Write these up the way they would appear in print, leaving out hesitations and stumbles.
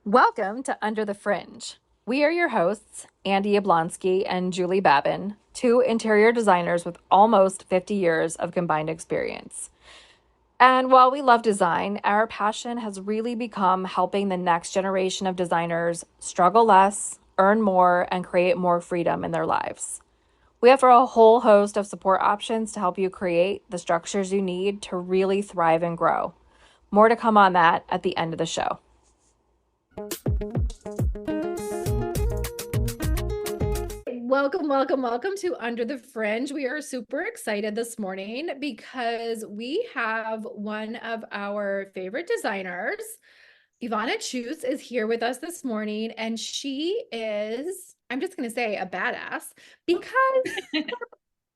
Welcome to Under the Fringe. We are your hosts, Andy Yablonsky and Julie Babin, two interior designers with almost 50 years of combined experience. And while we love design, our passion has really become helping the next generation of designers struggle less, earn more, and create more freedom in their lives. We offer a whole host of support options to help you create the structures you need to really thrive and grow. More to come on that at the end of the show. Welcome to Under the Fringe. We are super excited this morning because we have one of our favorite designers. Ivana Cus is here with us this morning, and she is, I'm just going to say, a badass because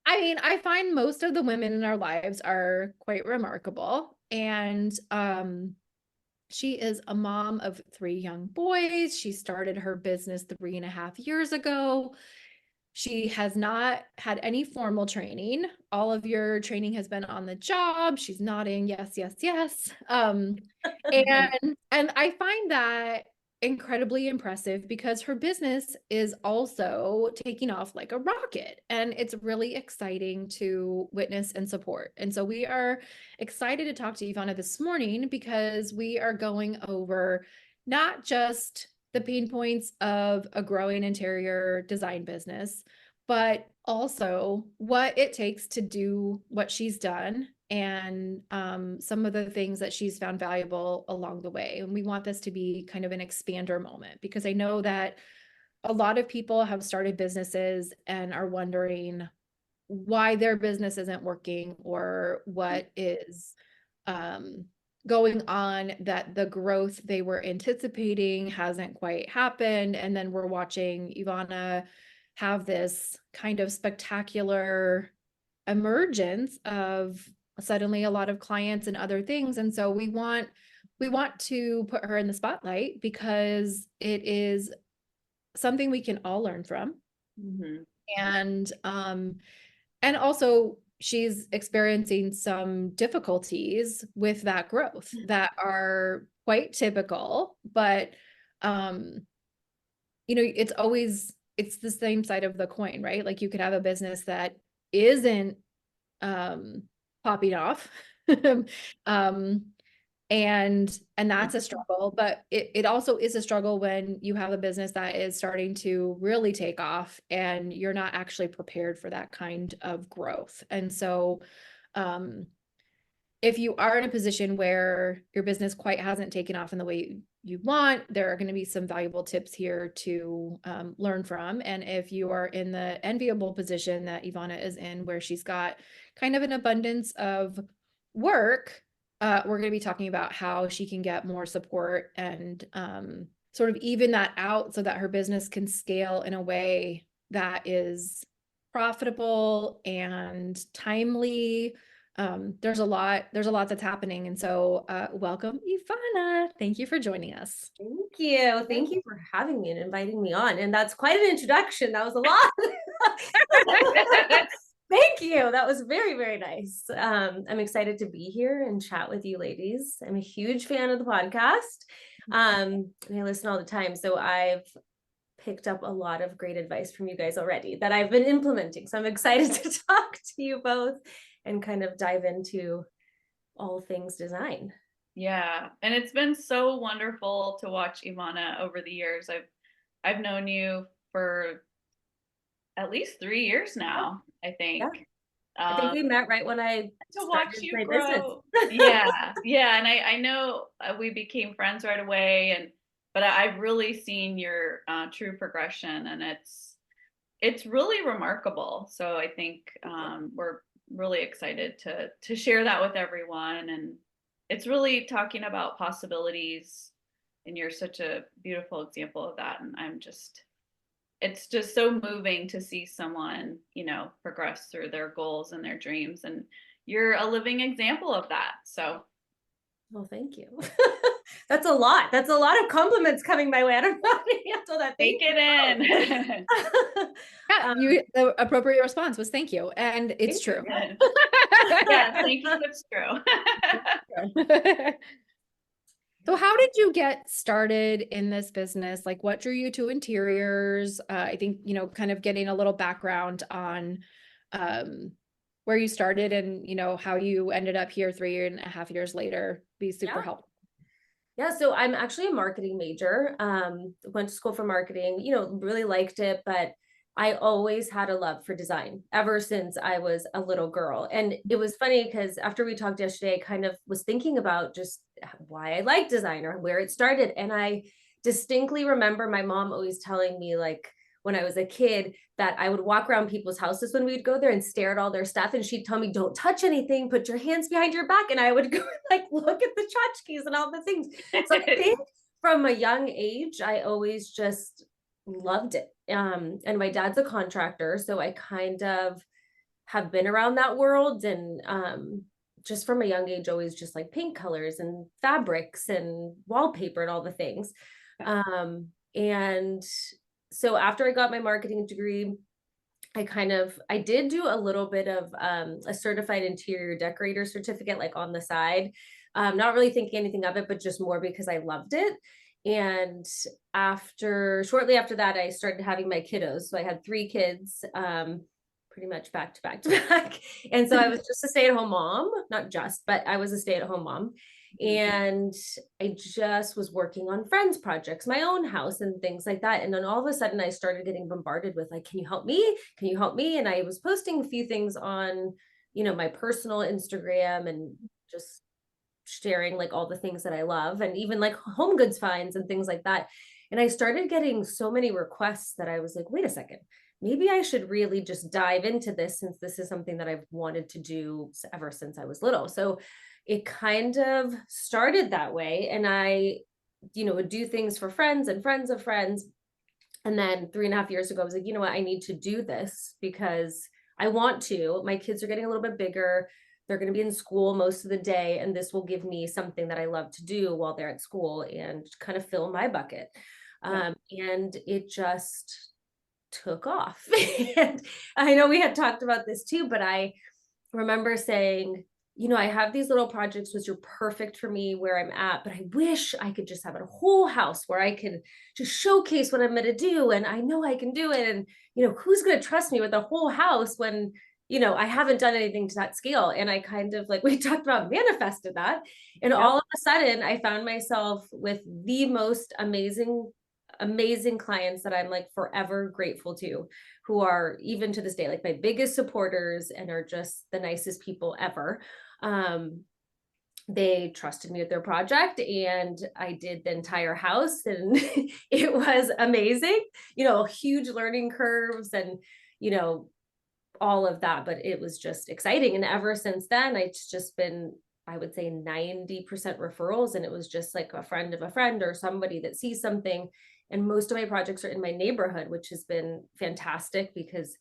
I find most of the women in our lives are quite remarkable. And she is a mom of 3 young boys. She started her business 3.5 years ago. She has not had any formal training. All of your training has been on the job. She's nodding, yes, yes, yes. And I find that incredibly impressive because her business is also taking off like a rocket, and it's really exciting to witness and support. And so we are excited to talk to Ivana this morning because we are going over not just the pain points of a growing interior design business, but also what it takes to do what she's done and some of the things that she's found valuable along the way. And we want this to be kind of an expander moment because I know that a lot of people have started businesses and are wondering why their business isn't working or what is going on, that the growth they were anticipating hasn't quite happened. And then we're watching Ivana have this kind of spectacular emergence of suddenly a lot of clients and other things. And so we want to put her in the spotlight because it is something we can all learn from. Mm-hmm. And also she's experiencing some difficulties with that growth that are quite typical, but it's the same side of the coin, right? Like you could have a business that isn't popping off. um and that's a struggle, but it also is a struggle when you have a business that is starting to really take off and you're not actually prepared for that kind of growth. And so if you are in a position where your business quite hasn't taken off in the way you want, there are going to be some valuable tips here to learn from. And if you are in the enviable position that Ivana is in, where she's got kind of an abundance of work, we're going to be talking about how she can get more support and sort of even that out so that her business can scale in a way that is profitable and timely. There's a lot that's happening. And so welcome, Ivana. Thank you for joining us. Thank you. Thank you for having me and inviting me on. And that's quite an introduction. That was a lot. Thank you. That was very, very nice. I'm excited to be here and chat with you ladies. I'm a huge fan of the podcast. And I listen all the time. So I've picked up a lot of great advice from you guys already that I've been implementing. So I'm excited to talk to you both and kind of dive into all things design. Yeah, and it's been so wonderful to watch Ivana over the years. I've known you for at least 3 years now, I think. Yeah. I think we met right when I to watch you my grow. business. yeah, and I know we became friends right away, but I've really seen your true progression, and it's really remarkable. So I think we're really excited to share that with everyone, and it's really talking about possibilities, and you're such a beautiful example of that. And it's just so moving to see someone, progress through their goals and their dreams. And you're a living example of that. So. Well, thank you. That's a lot. That's a lot of compliments coming my way. I don't know how to handle that. Take it in. Yeah, the appropriate response was thank you. And it's true. Yeah, thank you. It's true. So how did you get started in this business? Like what drew you to interiors? I think, you know, kind of getting a little background on where you started and, you know, how you ended up here 3.5 years later be super Yeah. helpful. Yeah, so I'm actually a marketing major. Went to school for marketing, really liked it, but I always had a love for design ever since I was a little girl. And it was funny because after we talked yesterday, I kind of was thinking about just why I like design or where it started. And I distinctly remember my mom always telling me, like, when I was a kid, that I would walk around people's houses when we'd go there and stare at all their stuff. And she'd tell me, don't touch anything, put your hands behind your back. And I would go like, look at the tchotchkes and all the things. So I think from a young age, I always just loved it. And my dad's a contractor. So I kind of have been around that world. And just from a young age, always just like paint colors and fabrics and wallpaper and all the things. And so after I got my marketing degree, I did do a little bit of a certified interior decorator certificate, like on the side, not really thinking anything of it, but just more because I loved it. And shortly after that, I started having my kiddos. So I had 3 kids, pretty much back to back to back. And so I was just a stay-at-home mom, not just, but I was a stay-at-home mom. And I just was working on friends projects, my own house and things like that. And then all of a sudden I started getting bombarded with like, can you help me? Can you help me? And I was posting a few things on, my personal Instagram and just sharing like all the things that I love and even like home goods finds and things like that. And I started getting so many requests that I was like, wait a second, maybe I should really just dive into this since this is something that I've wanted to do ever since I was little. So it kind of started that way. And I, would do things for friends and friends of friends. And then 3.5 years ago, I was like, you know what, I need to do this because I want to. My kids are getting a little bit bigger. They're going to be in school most of the day. And this will give me something that I love to do while they're at school and kind of fill my bucket. And it just took off. And I know we had talked about this too, but I remember saying, I have these little projects which are perfect for me where I'm at, but I wish I could just have a whole house where I can just showcase what I'm going to do. And I know I can do it. And, who's going to trust me with a whole house when, I haven't done anything to that scale. And I kind of like, we talked about manifested that. And all of a sudden I found myself with the most amazing clients that I'm like forever grateful to, who are even to this day, like my biggest supporters and are just the nicest people ever. They trusted me with their project and I did the entire house and it was amazing, huge learning curves and, all of that, but it was just exciting. And ever since then, it's just been, I would say 90% referrals. And it was just like a friend of a friend or somebody that sees something. And most of my projects are in my neighborhood, which has been fantastic because,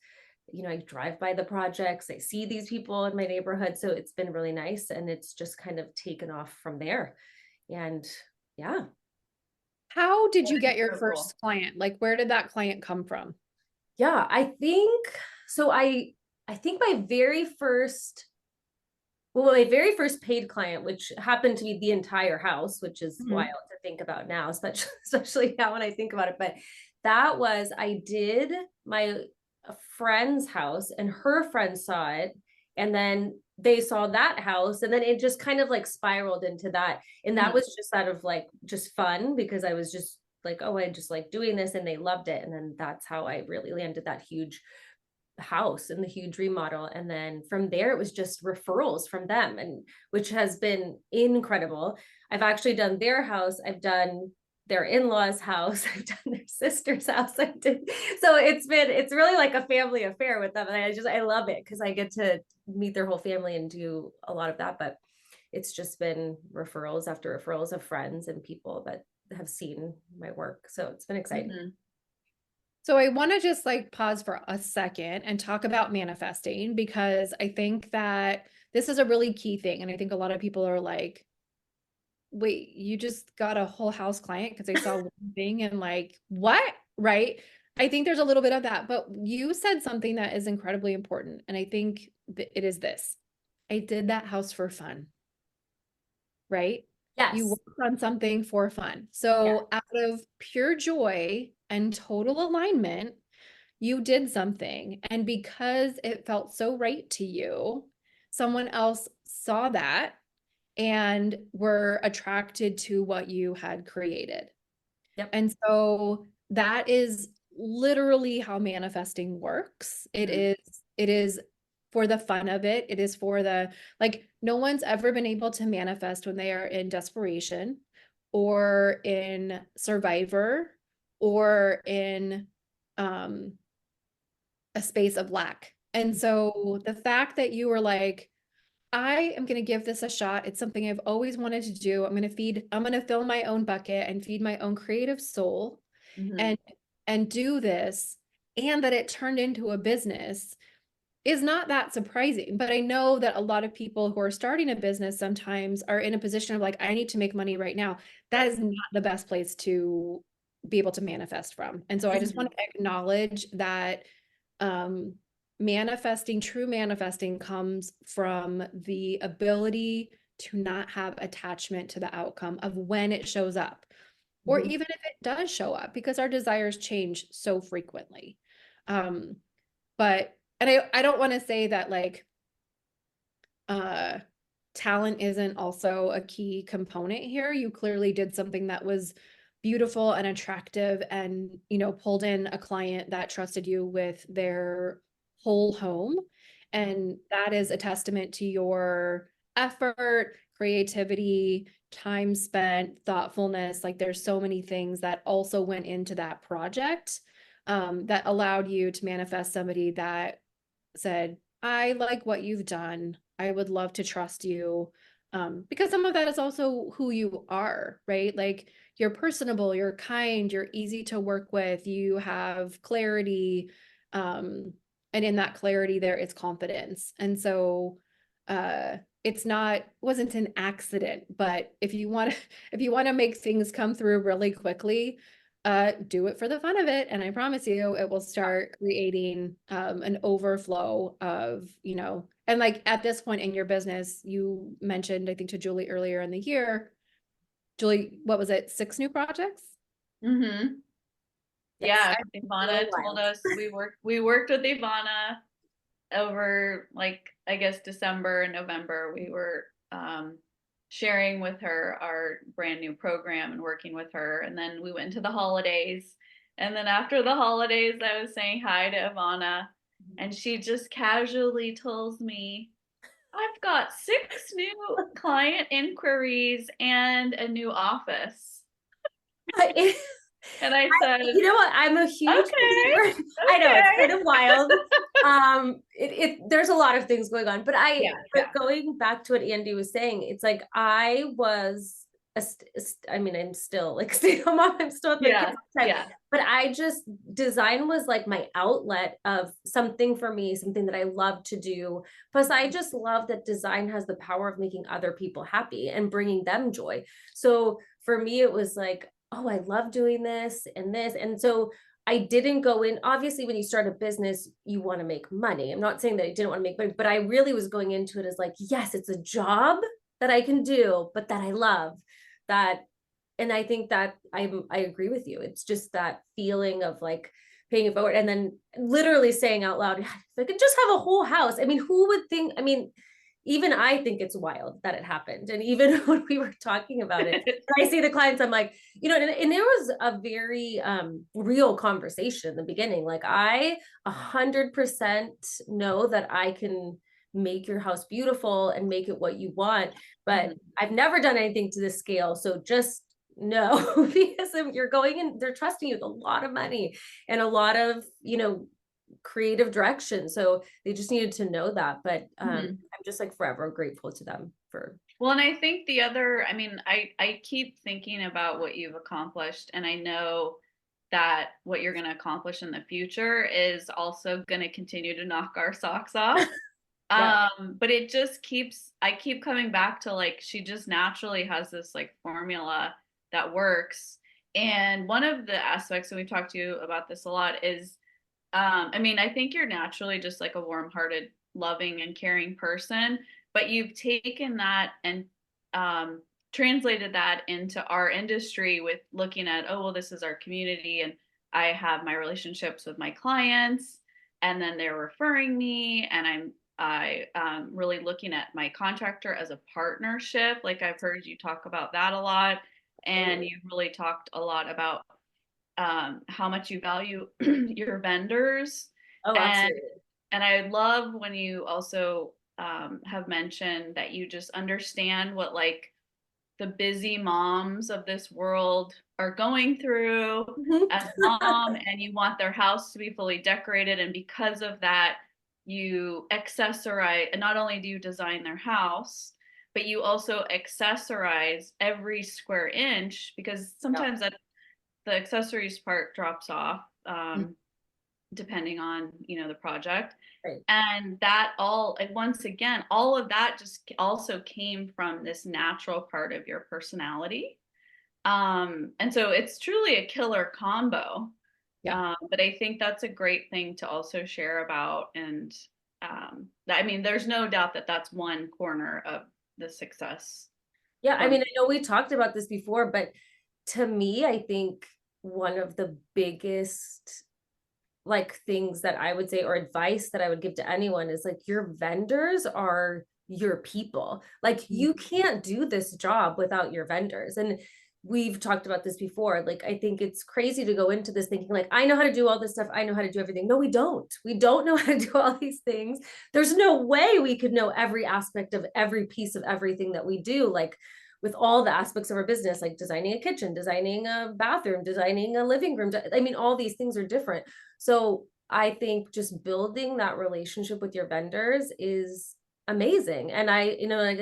I drive by the projects, I see these people in my neighborhood. So it's been really nice. And it's just kind of taken off from there. And yeah. How did you get So your cool. first client? Like, where did that client come from? Yeah, I think so. I think my very first paid client, which happened to be the entire house, which is wild to think about now, especially now when I think about it. But that was, I did my friend's house and her friend saw it. And then they saw that house and then it just kind of like spiraled into that. And that was just out of like, just fun because I was just like, oh, I just like doing this and they loved it. And then that's how I really landed that huge house and the huge remodel. And then from there, it was just referrals from them, and which has been incredible. I've actually done their house. I've done their in-laws house. I've done their sister's house. So it's really like a family affair with them. And I love it because I get to meet their whole family and do a lot of that. But it's just been referrals after referrals of friends and people that have seen my work. So it's been exciting. So I want to just like pause for a second and talk about manifesting because I think that this is a really key thing. And I think a lot of people are like, wait, you just got a whole house client because they saw one thing and like, what? Right? I think there's a little bit of that, but you said something that is incredibly important. And I think that it is this. I did that house for fun. right? You Yes. worked on something for fun. Yeah. So out of pure joy and total alignment, you did something. And because it felt so right to you, someone else saw that and were attracted to what you had created. Yep. And so that is literally how manifesting works. It is for the fun of it. It is for the, like, no one's ever been able to manifest when they are in desperation or in survivor or in a space of lack. And so the fact that you were like, I am going to give this a shot. It's something I've always wanted to do. I'm going to fill my own bucket and feed my own creative soul Mhm. and do this, and that it turned into a business is not that surprising. But I know that a lot of people who are starting a business sometimes are in a position of like, I need to make money right now. That is not the best place to be able to manifest from. And so I just want to acknowledge that um, true manifesting comes from the ability to not have attachment to the outcome of when it shows up, or Mhm. even if it does show up, because our desires change so frequently. Um, but, and I don't want to say that like, uh, talent isn't also a key component here. You clearly did something that was beautiful and attractive and, pulled in a client that trusted you with their whole home. And that is a testament to your effort, creativity, time spent, thoughtfulness. Like there's so many things that also went into that project, that allowed you to manifest somebody that said, I like what you've done. I would love to trust you. Because some of that is also who you are, right? Like you're personable, you're kind, you're easy to work with, you have clarity. And in that clarity there is confidence. And so wasn't an accident, but if you want to if you want to make things come through really quickly, do it for the fun of it. And I promise you, it will start creating an overflow of, and like at this point in your business, you mentioned, I think to Julie earlier in the year, Julie, what was it? 6 new projects? Mhm. Yes. Yeah, So Ivana told wild. us we worked with Ivana over, like, I guess December and November. We were sharing with her our brand new program and working with her, and then we went into the holidays, and then after the holidays I was saying hi to Ivana, and she just casually tells me, I've got 6 new client inquiries and a new office. And I said, You know what? I'm a huge okay, believer. I know it's okay. kind of wild. There's a lot of things going on, but Yeah. going back to what Andy was saying, it's like I was I mean, I'm still like stay-at-home mom. I'm still with my kids Yeah. all the time. Yeah. But design was like my outlet of something for me, something that I love to do. Plus, I just love that design has the power of making other people happy and bringing them joy. So for me, it was like, oh, I love doing this and this. And so I didn't go in. Obviously, when you start a business, you want to make money. I'm not saying that I didn't want to make money, but I really was going into it as like, yes, it's a job that I can do, but that I love that. And I think that I agree with you. It's just that feeling of like paying it forward and then literally saying out loud, if I could just have a whole house. I mean, who would think? I mean, even I think it's wild that it happened. And even when we were talking about it, I see the clients, I'm like, and there was a very real conversation in the beginning. Like I 100% know that I can make your house beautiful and make it what you want, but I've never done anything to this scale. So just no, because you're going in, they're trusting you with a lot of money and a lot of, creative direction. So they just needed to know that. But I'm just like forever grateful to them for. Well, and I think the other, I mean, I keep thinking about what you've accomplished, and I know that what you're going to accomplish in the future is also going to continue to knock our socks off. Yeah. But I keep coming back to, like, she just naturally has this like formula that works. And one of the aspects, and we've talked to you about this a lot, is I mean, I think you're naturally just like a warm-hearted, loving and caring person, but you've taken that and translated that into our industry with looking at, oh, well, this is our community, and I have my relationships with my clients, and then they're referring me, and I really looking at my contractor as a partnership. Like I've heard you talk about that a lot, and you really talked a lot about how much you value your vendors. Oh, and absolutely. and I love when you also have mentioned that you just understand what like the busy moms of this world are going through Mhm. as mom, and you want their house to be fully decorated, and because of that you accessorize, and not only do you design their house, but you also accessorize every square inch, because Yeah. sometimes that the accessories part drops off, Mm. depending on the project. Right. And that all, like, once again, all of that just also came from this natural part of your personality. And so it's truly a killer combo. Yeah. But I think that's a great thing to also share about. And I mean, there's no doubt that that's one corner of the success. Yeah, I For mean, I know we talked about this before, but to me, I think one of the biggest like things that I would say or advice that I would give to anyone is like your vendors are your people. Like you can't do this job without your vendors. And we've talked about this before. Like I think it's crazy to go into this thinking like I know how to do all this stuff. I know how to do everything. No, we don't. We don't know how to do all these things. There's no way we could know every aspect of every piece of everything that we do. Like with all the aspects of our business, like designing a kitchen, designing a bathroom, designing a living room. I mean, all these things are different. So I think just building that relationship with your vendors is amazing. And I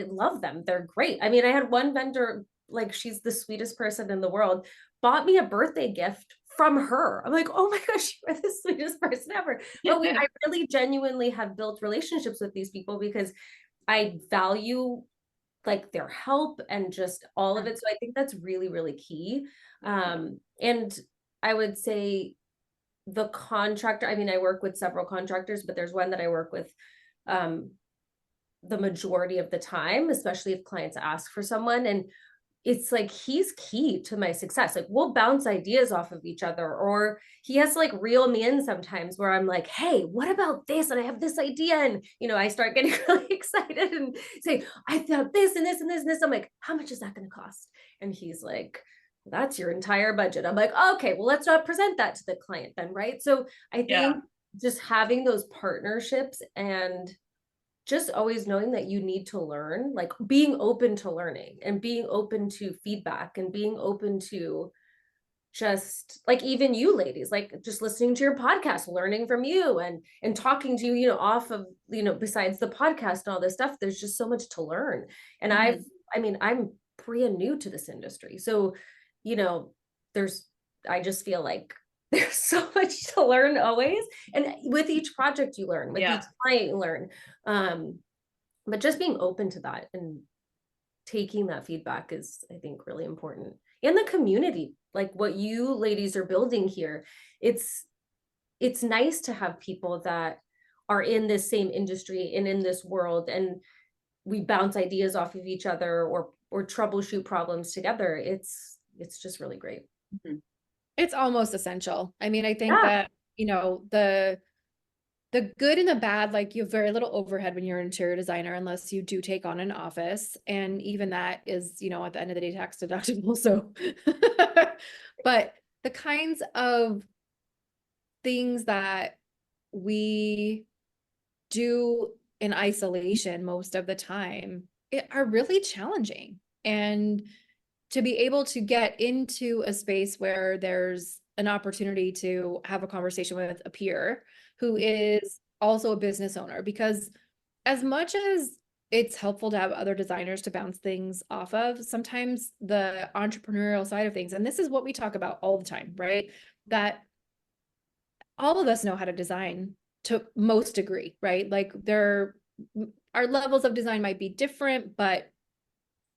love them. They're great. I mean, I had one vendor, like she's the sweetest person in the world, bought me a birthday gift from her. I'm like, oh my gosh, you are the sweetest person ever. But I really genuinely have built relationships with these people because I value like their help and just all of it. So I think that's really, really key. And I would say the contractor, I mean, I work with several contractors, but there's one that I work with the majority of the time, especially if clients ask for someone. And it's like he's key to my success. Like we'll bounce ideas off of each other, or he has to like reel me in sometimes where I'm like, hey, what about this? And I have this idea. And I start getting really excited and say, I thought this and this and this and this. I'm like, how much is that going to cost? And he's like, that's your entire budget. I'm like, okay, well, let's not present that to the client then, right? So I Yeah. think just having those partnerships and just always knowing that you need to learn, like being open to learning and being open to feedback and being open to just like even you ladies, like just listening to your podcast, learning from you and talking to you, off of, besides the podcast and all this stuff, there's just so much to learn. And I'm brand new to this industry. So, there's, I just feel like there's so much to learn always. And with each project you learn, with each client you learn. But just being open to that and taking that feedback is, I think, really important. And the community, like what you ladies are building here, it's nice to have people that are in this same industry and in this world, and we bounce ideas off of each other or troubleshoot problems together. It's just really great. It's almost essential. I mean, I think Yeah. that, the good and the bad, like you have very little overhead when you're an interior designer, unless you do take on an office. And even that is, at the end of the day, tax deductible. So, but the kinds of things that we do in isolation most of the time are really challenging. And to be able to get into a space where there's an opportunity to have a conversation with a peer who is also a business owner, because as much as it's helpful to have other designers to bounce things off of, sometimes the entrepreneurial side of things, and this is what we talk about all the time, right? That all of us know how to design to most degree, right? Like our levels of design might be different, but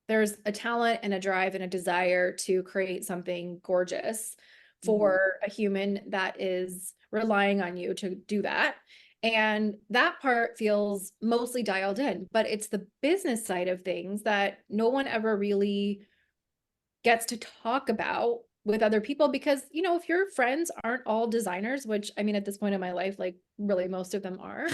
there's a talent and a drive and a desire to create something gorgeous for a human that is relying on you to do that. And that part feels mostly dialed in, but it's the business side of things that no one ever really gets to talk about with other people because, you know, if your friends aren't all designers, which I mean, at this point in my life, like really most of them are.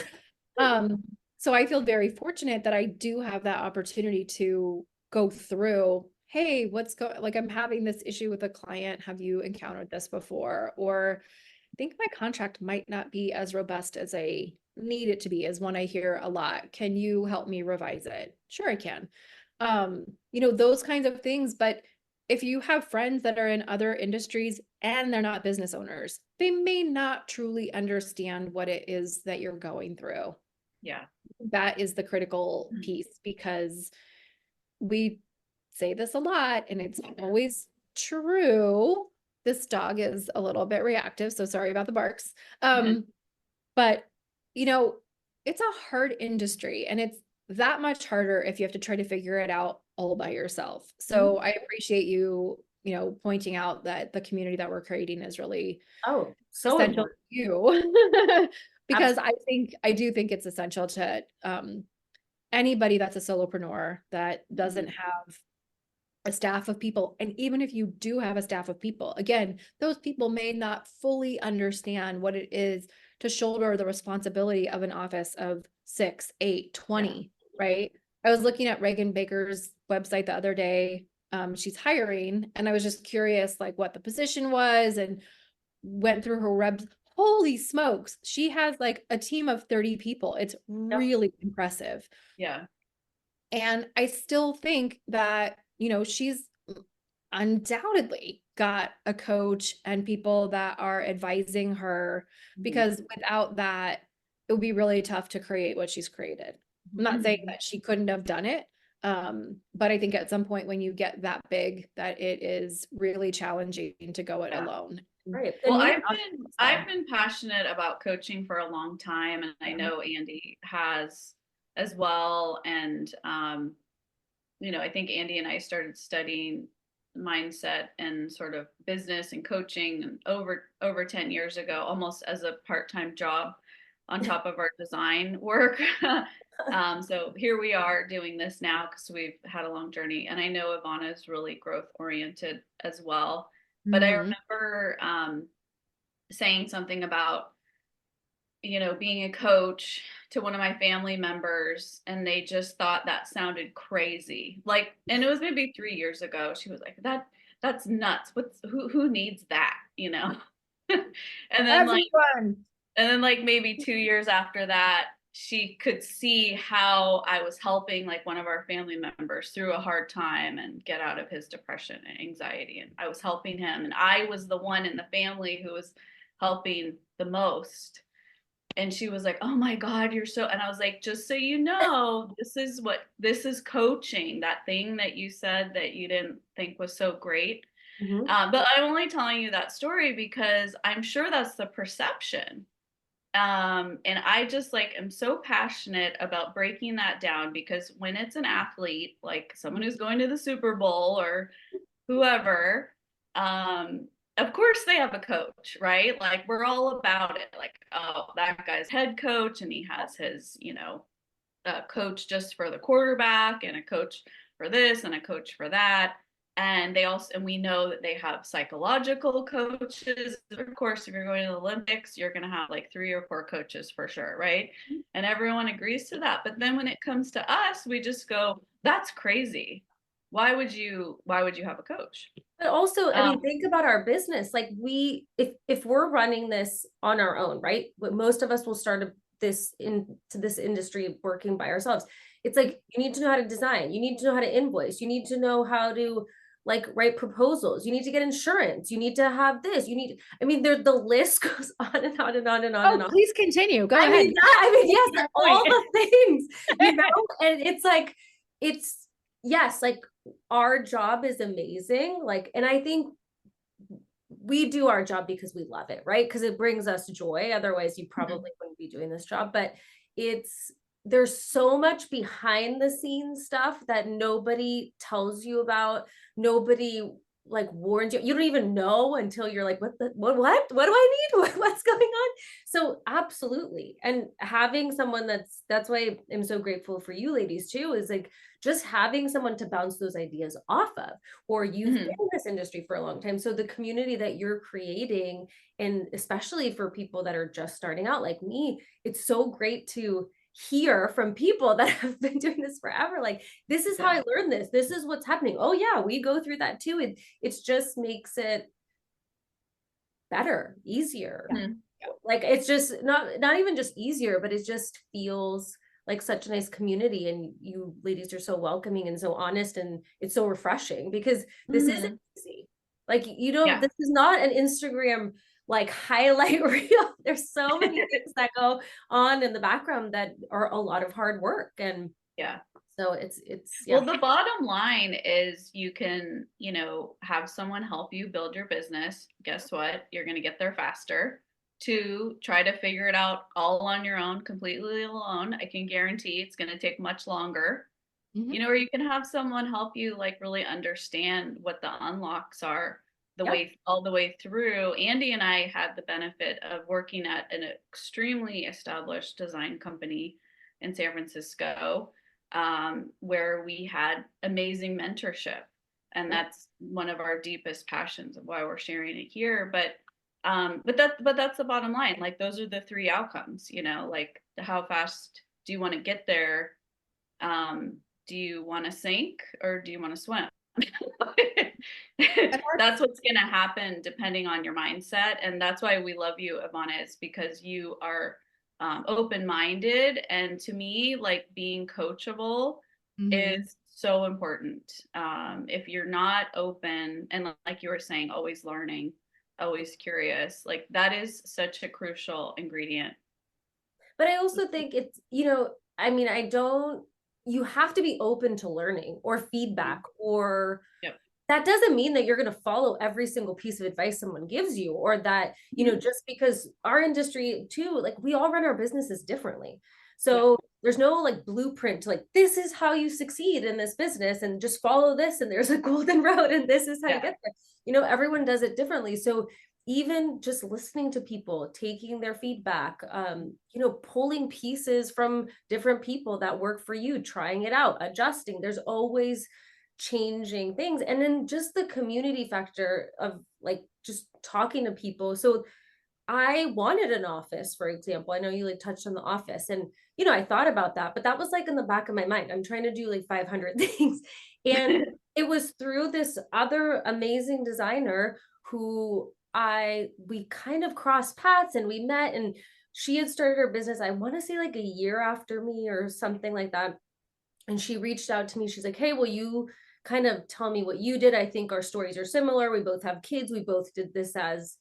So I feel very fortunate that I do have that opportunity to go through, hey, like I'm having this issue with a client. Have you encountered this before? Or I think my contract might not be as robust as I need it to be, is one I hear a lot. Can you help me revise it? Sure, I can. You know, those kinds of things. But if you have friends that are in other industries and they're not business owners, they may not truly understand what it is that you're going through. Yeah. That is the critical piece, because we say this a lot and it's always true. This dog is a little bit reactive, so sorry about the barks. But you know, it's a hard industry, and it's that much harder if you have to try to figure it out all by yourself. So I appreciate you, you know, pointing out that the community that we're creating is really so essential to important. you. Because Absolutely. I do think it's essential to anybody that's a solopreneur that doesn't have a staff of people. And even if you do have a staff of people, again, those people may not fully understand what it is to shoulder the responsibility of an office of 6, 8, 20, right? I was looking at Reagan Baker's website the other day. She's hiring, and I was just curious, like what the position was, and went through her webs. Holy smokes, she has like a team of 30 people. It's really impressive. Yeah. And I still think that, you know, she's undoubtedly got a coach and people that are advising her, because without that, it would be really tough to create what she's created. I'm not saying that she couldn't have done it. But I think at some point when you get that big, that it is really challenging to go it alone. Right. Well, I've been passionate about coaching for a long time, and I know Andy has as well. And you know, I think Andy and I started studying mindset and sort of business and coaching and over 10 years ago, almost as a part-time job on top of our design work. So here we are doing this now because we've had a long journey, and I know Ivana is really growth oriented as well. But I remember saying something about, you know, being a coach to one of my family members, and they just thought that sounded crazy. Like, and it was maybe 3 years ago. She was like, that's nuts. Who needs that, you know? And then like maybe 2 years after that, she could see how I was helping like one of our family members through a hard time and get out of his depression and anxiety. And I was helping him, and I was the one in the family who was helping the most. And she was like, "Oh my God, you're so," and I was like, "Just so you know, this is coaching, that thing that you said that you didn't think was so great." But I'm only telling you that story because I'm sure that's the perception. And I just like am so passionate about breaking that down, because when it's an athlete, like someone who's going to the Super Bowl or whoever, of course they have a coach, right? Like we're all about it. Like, oh, that guy's head coach and he has his, you know, coach just for the quarterback and a coach for this and a coach for that. And we know that they have psychological coaches. Of course, if you're going to the Olympics, you're going to have like 3 or 4 coaches for sure, right? And everyone agrees to that. But then when it comes to us, we just go, that's crazy. Why would you have a coach? But also, I mean, think about our business. Like if we're running this on our own, right? Most of us will start into this industry working by ourselves. It's like, you need to know how to design. You need to know how to invoice. You need to know how to like write proposals. You need to get insurance. You need to have this. I mean, the list goes on and on and on and on and on. Please continue. Go ahead. Yes, all the things, you know, and it's like, yes, like our job is amazing. Like, and I think we do our job because we love it, right? Because it brings us joy. Otherwise, you probably wouldn't be doing this job. But there's so much behind the scenes stuff that nobody tells you about. Nobody like warns you. You don't even know until you're like, what do I need? What's going on? So absolutely. And having someone that's why I'm so grateful for you ladies too, is like just having someone to bounce those ideas off of, or you've been in this industry for a long time. So the community that you're creating, and especially for people that are just starting out like me, it's so great to hear from people that have been doing this forever. Like, this is how I learned this. This is what's happening. Oh yeah, we go through that too. It just makes it better, easier. Like, it's just not even just easier, but it just feels like such a nice community. And you ladies are so welcoming and so honest, and it's so refreshing, because this isn't easy. Like, you don't, this is not an Instagram like highlight reel. There's so many things that go on in the background that are a lot of hard work. And so it's well, the bottom line is you can, you know, have someone help you build your business. Guess what? You're going to get there faster. To try to figure it out all on your own, completely alone, I can guarantee it's going to take much longer. You know, or you can have someone help you like really understand what the unlocks are all the way through. Andy and I had the benefit of working at an extremely established design company in San Francisco, where we had amazing mentorship. And that's one of our deepest passions of why we're sharing it here. But that's the bottom line. Like, those are the three outcomes, you know, like how fast do you want to get there? Do you want to sink, or do you want to swim? That's what's going to happen depending on your mindset. And that's why we love you, Ivana, is because you are open-minded. And to me, like, being coachable is so important. If you're not open, and like you were saying, always learning, always curious, like, that is such a crucial ingredient. But I also think it's, you know, I mean, you have to be open to learning or feedback, or that doesn't mean that you're going to follow every single piece of advice someone gives you, or that, you know, just because our industry too, like, we all run our businesses differently. So there's no like blueprint, like, this is how you succeed in this business and just follow this, and there's a golden road, and this is how you get there. You know, everyone does it differently. So even just listening to people, taking their feedback, you know, pulling pieces from different people that work for you, trying it out, adjusting, there's always changing things. And then just the community factor of like just talking to people. So I wanted an office, for example. I know you like touched on the office, and you know, I thought about that, but that was like in the back of my mind. I'm trying to do like 500 things. And it was through this other amazing designer who we kind of crossed paths, and we met, and she had started her business, I want to say like a year after me or something like that. And she reached out to me. She's like, hey, will you kind of tell me what you did? I think our stories are similar. We both have kids. We both did this as,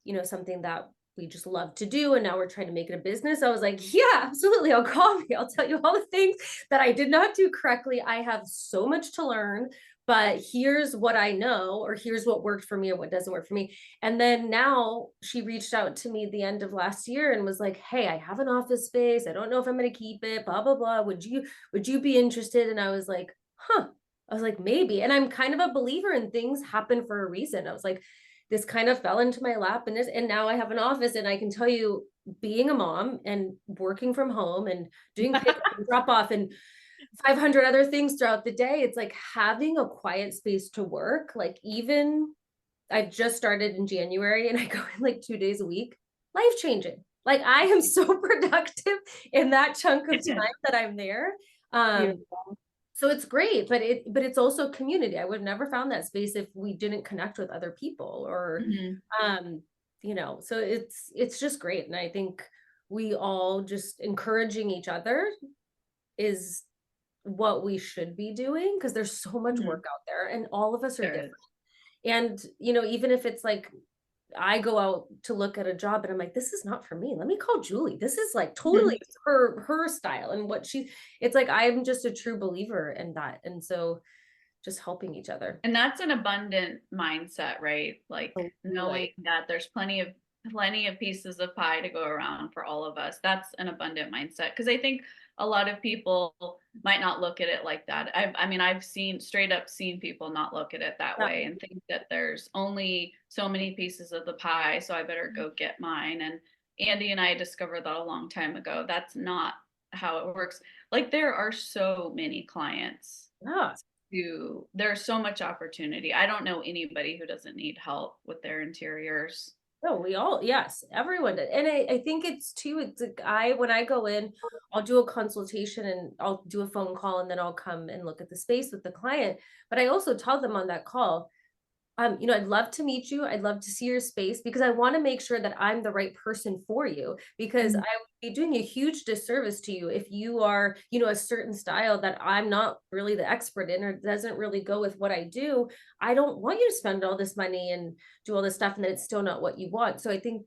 you know, something that we just love to do. And now we're trying to make it a business. I was like, yeah, absolutely. I'll call me. I'll tell you all the things that I did not do correctly. I have so much to learn, but here's what I know, or here's what worked for me or what doesn't work for me. And then now she reached out to me at the end of last year and was like, hey, I have an office space. I don't know if I'm going to keep it, blah, blah, blah. Would you be interested? And I was like, I was like, maybe. And I'm kind of a believer in things happen for a reason. I was like, this kind of fell into my lap, and now I have an office. And I can tell you, being a mom and working from home and doing pick up and drop off and 500 other things throughout the day, it's like having a quiet space to work. Like, even I just started in January and I go in like 2 days a week, life changing. Like, I am so productive in that chunk of time that I'm there. So it's great, but it's also community. I would have never found that space if we didn't connect with other people, or you know, so it's just great. And I think we all just encouraging each other is what we should be doing, because there's so much work out there, and all of us are different. And you know, even if it's like I go out to look at a job and I'm like, this is not for me, let me call Julie, this is like totally her style and what it's like, I'm just a true believer in that. And so just helping each other. And that's an abundant mindset, right? Like, knowing that there's plenty of pieces of pie to go around for all of us. That's an abundant mindset. Because I think a lot of people might not look at it like that. I mean, I've seen straight up seen people not look at it that way and think that there's only so many pieces of the pie, so I better go get mine. And Andy and I discovered that a long time ago. That's not how it works. Like there are so many clients Yeah. there's so much opportunity. I don't know anybody who doesn't need help with their interiors. No, we all, yes, everyone did. And I think it's too, it's like when I go in, I'll do a consultation and I'll do a phone call and then I'll come and look at the space with the client. But I also tell them on that call, you know, I'd love to meet you. I'd love to see your space because I want to make sure that I'm the right person for you, because I would be doing a huge disservice to you if you are, you know, a certain style that I'm not really the expert in or doesn't really go with what I do. I don't want you to spend all this money and do all this stuff and then it's still not what you want. So I think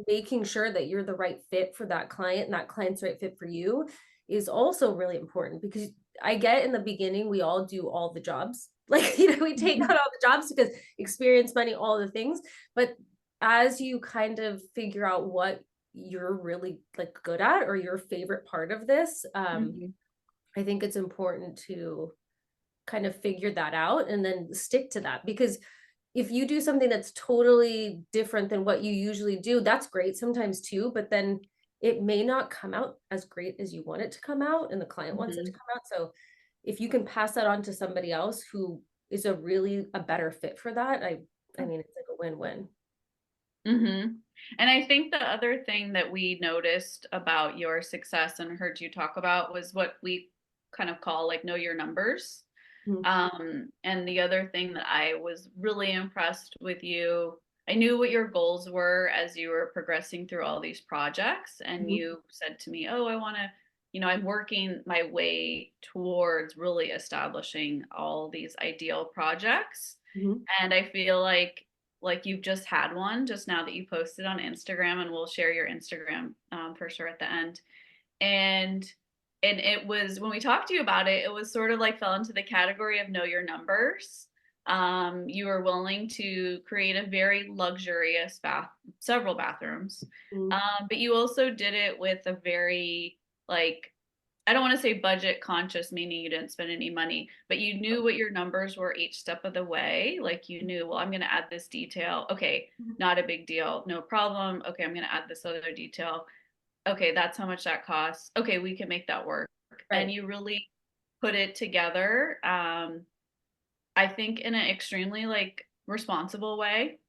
making sure that you're the right fit for that client and that client's right fit for you is also really important, because I get in the beginning, we all do all the jobs. Like, you know, we take on all the jobs because experience, money, all the things. But as you kind of figure out what you're really like good at or your favorite part of this, I think it's important to kind of figure that out and then stick to that, because if you do something that's totally different than what you usually do, that's great sometimes too, but then it may not come out as great as you want it to come out and the client wants it to come out. So if you can pass that on to somebody else who is a better fit for that, I mean, it's like a win-win. And I think the other thing that we noticed about your success and heard you talk about was what we kind of call like know your numbers. And the other thing that I was really impressed with you, I knew what your goals were as you were progressing through all these projects. And you said to me, oh, I want to, you know, I'm working my way towards really establishing all these ideal projects. And I feel like you've just had one just now that you posted on Instagram, and we'll share your Instagram for sure at the end. And it was, when we talked to you about it, it was sort of like fell into the category of know your numbers. You were willing to create a very luxurious several bathrooms, but you also did it with a very, like, I don't want to say budget conscious, meaning you didn't spend any money, but you knew what your numbers were each step of the way. Like you knew, well, I'm going to add this detail. Okay, not a big deal, no problem. Okay, I'm going to add this other detail. Okay, that's how much that costs. Okay, we can make that work. Right. And you really put it together, I think in an extremely like responsible way.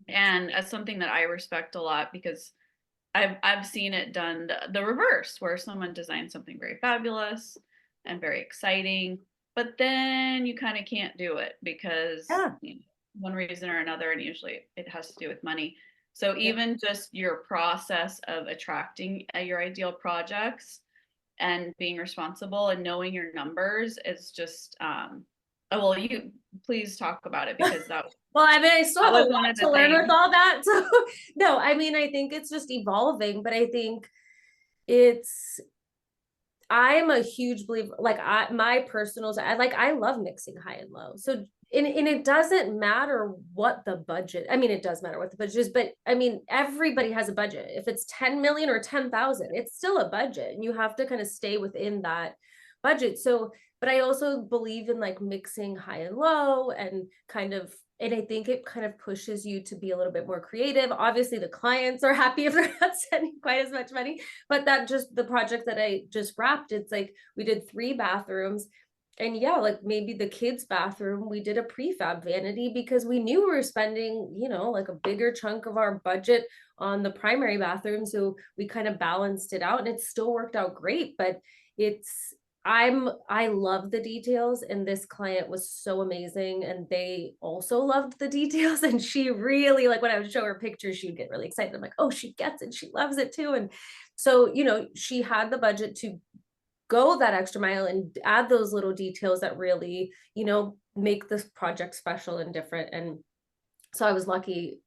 And as something that I respect a lot, because I've seen it done the reverse, where someone designs something very fabulous and very exciting, but then you kind of can't do it because you know, one reason or another, and usually it has to do with money. So even just your process of attracting your ideal projects and being responsible and knowing your numbers is just well, you please talk about it, because that well, I mean, I still have a lot to learn with all that. So no, I mean, I think it's just evolving, but I think I'm a huge believer, like my personals, I love mixing high and low. So and it doesn't matter what the budget, I mean, it does matter what the budget is, but I mean, everybody has a budget. If it's 10 million or 10,000, it's still a budget and you have to kind of stay within that budget. So, but I also believe in like mixing high and low and kind of, and I think it kind of pushes you to be a little bit more creative. Obviously the clients are happy if they're not spending quite as much money, but that just the project that I just wrapped, it's like, we did 3 bathrooms. And yeah, like maybe the kids' bathroom, we did a prefab vanity because we knew we were spending, you know, like a bigger chunk of our budget on the primary bathroom. So we kind of balanced it out and it still worked out great. But I love the details, and this client was so amazing and they also loved the details, and she really, like when I would show her pictures, she would get really excited. I'm like, oh, she gets it, she loves it too. And so, you know, she had the budget to go that extra mile and add those little details that really, you know, make this project special and different. And so I was lucky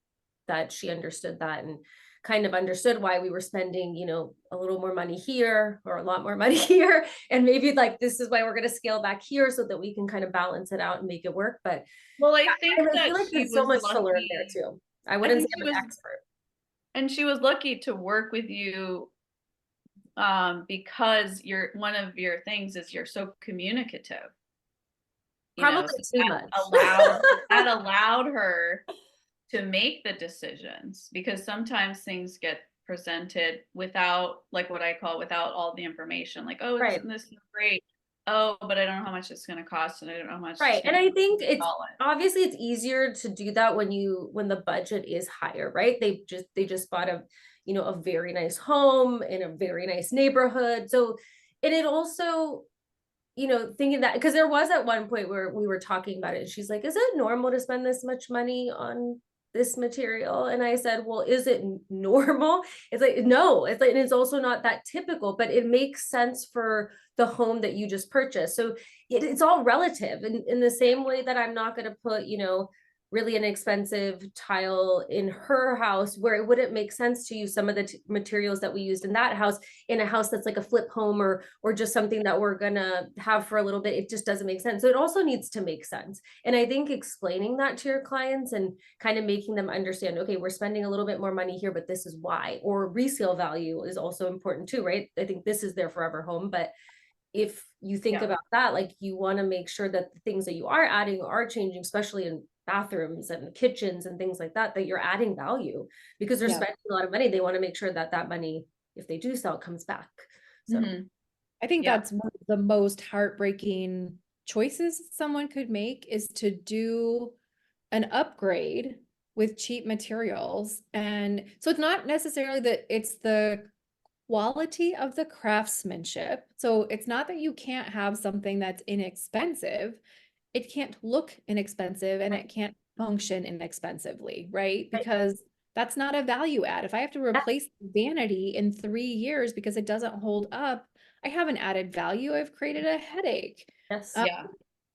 that she understood that and kind of understood why we were spending, you know, a little more money here or a lot more money here. And maybe like, this is why we're going to scale back here so that we can kind of balance it out and make it work. But well, I think I feel like there's so much to learn there too. I wouldn't say I'm an expert. And she was lucky to work with you because one of your things is you're so communicative. Probably So too much. that allowed her to make the decisions, because sometimes things get presented without, like what I call, without all the information. Like, oh, Right. this is great. Oh, but I don't know how much it's going to cost, and I don't know how much. Right. And I think it's install it. obviously it's easier to do that when the budget is higher, right? They just bought a very nice home in a very nice neighborhood. So, and it also, thinking that, because there was at one point where we were talking about it, and she's like, is it normal to spend this much money on this material? And I said, well, is it normal? It's like, no, it's like, and it's also not that typical, but it makes sense for the home that you just purchased. So it's all relative. And in the same way that I'm not going to put, really inexpensive tile in her house, where it wouldn't make sense to use some of the materials that we used in that house in a house that's like a flip home, or just something that we're gonna have for a little bit. It just doesn't make sense. So it also needs to make sense. And I think explaining that to your clients and kind of making them understand, okay, we're spending a little bit more money here, but this is why. Or resale value is also important too, right? I think this is their forever home, but if you think about that, like, you want to make sure that the things that you are adding are changing, especially in bathrooms and kitchens and things like that, that you're adding value, because they're spending a lot of money. They want to make sure that that money, if they do sell, comes back. So I think that's one of the most heartbreaking choices someone could make, is to do an upgrade with cheap materials. And so it's not necessarily that it's the quality of the craftsmanship. So it's not that you can't have something that's inexpensive. It can't look inexpensive and it can't function inexpensively, right? Because that's not a value add. If I have to replace vanity in 3 years because it doesn't hold up, I haven't added value. I've created a headache. yes.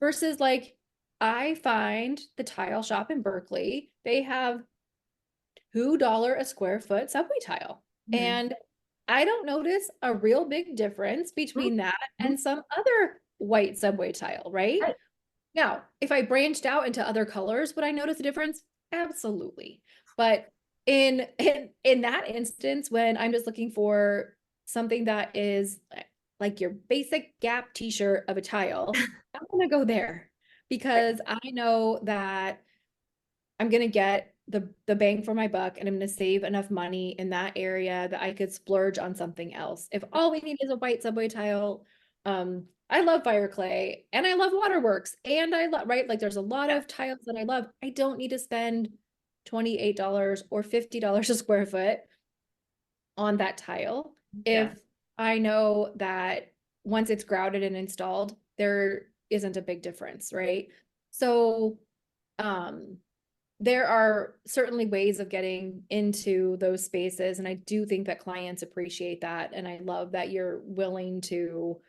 Versus, like, I find the tile shop in Berkeley, they have $2 a square foot subway tile. And I don't notice a real big difference between that and some other white subway tile, right? Now, if I branched out into other colors, would I notice a difference? Absolutely. But in that instance, when I'm just looking for something that is like your basic Gap t-shirt of a tile, I'm gonna go there because I know that I'm gonna get the bang for my buck, and I'm gonna save enough money in that area that I could splurge on something else. If all we need is a white subway tile, I love fire clay and I love waterworks and I love, right? Like, there's a lot of tiles that I love. I don't need to spend $28 or $50 a square foot on that tile if I know that once it's grouted and installed, there isn't a big difference, right? So there are certainly ways of getting into those spaces, and I do think that clients appreciate that, and I love that you're willing to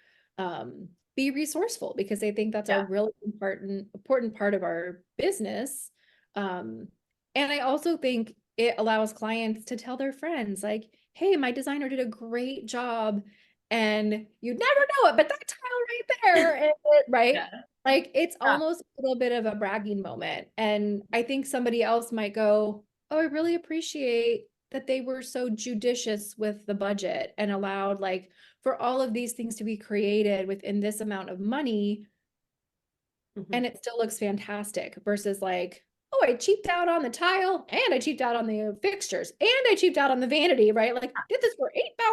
be resourceful, because I think that's a really important part of our business. And I also think it allows clients to tell their friends, like, hey, my designer did a great job, and you'd never know it, but that tile right there, right? Like, it's almost a little bit of a bragging moment. And I think somebody else might go, oh, I really appreciate that they were so judicious with the budget and allowed, like, for all of these things to be created within this amount of money. And it still looks fantastic, versus like, oh, I cheaped out on the tile and I cheaped out on the fixtures and I cheaped out on the vanity, right? Like, did this for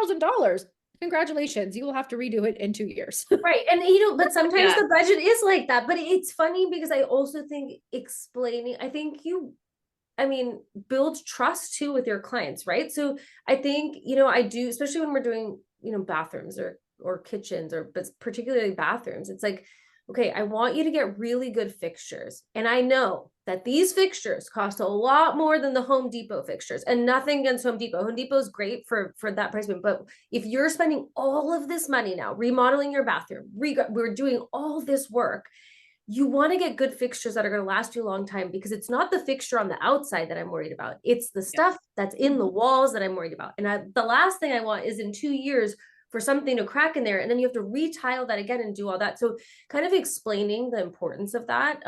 $8,000. Congratulations. You will have to redo it in 2 years. Right. And but sometimes the budget is like that. But it's funny because I also think I think build trust too with your clients, right? So I think, I do, especially when we're doing, bathrooms or kitchens, but particularly bathrooms, it's like, okay, I want you to get really good fixtures. And I know that these fixtures cost a lot more than the Home Depot fixtures, and nothing against Home Depot. Home Depot is great for that price point. But if you're spending all of this money now, remodeling your bathroom, we're doing all this work, you want to get good fixtures that are going to last you a long time, because it's not the fixture on the outside that I'm worried about. It's the stuff that's in the walls that I'm worried about. And the last thing I want is in 2 years for something to crack in there, and then you have to retile that again and do all that. So kind of explaining the importance of that.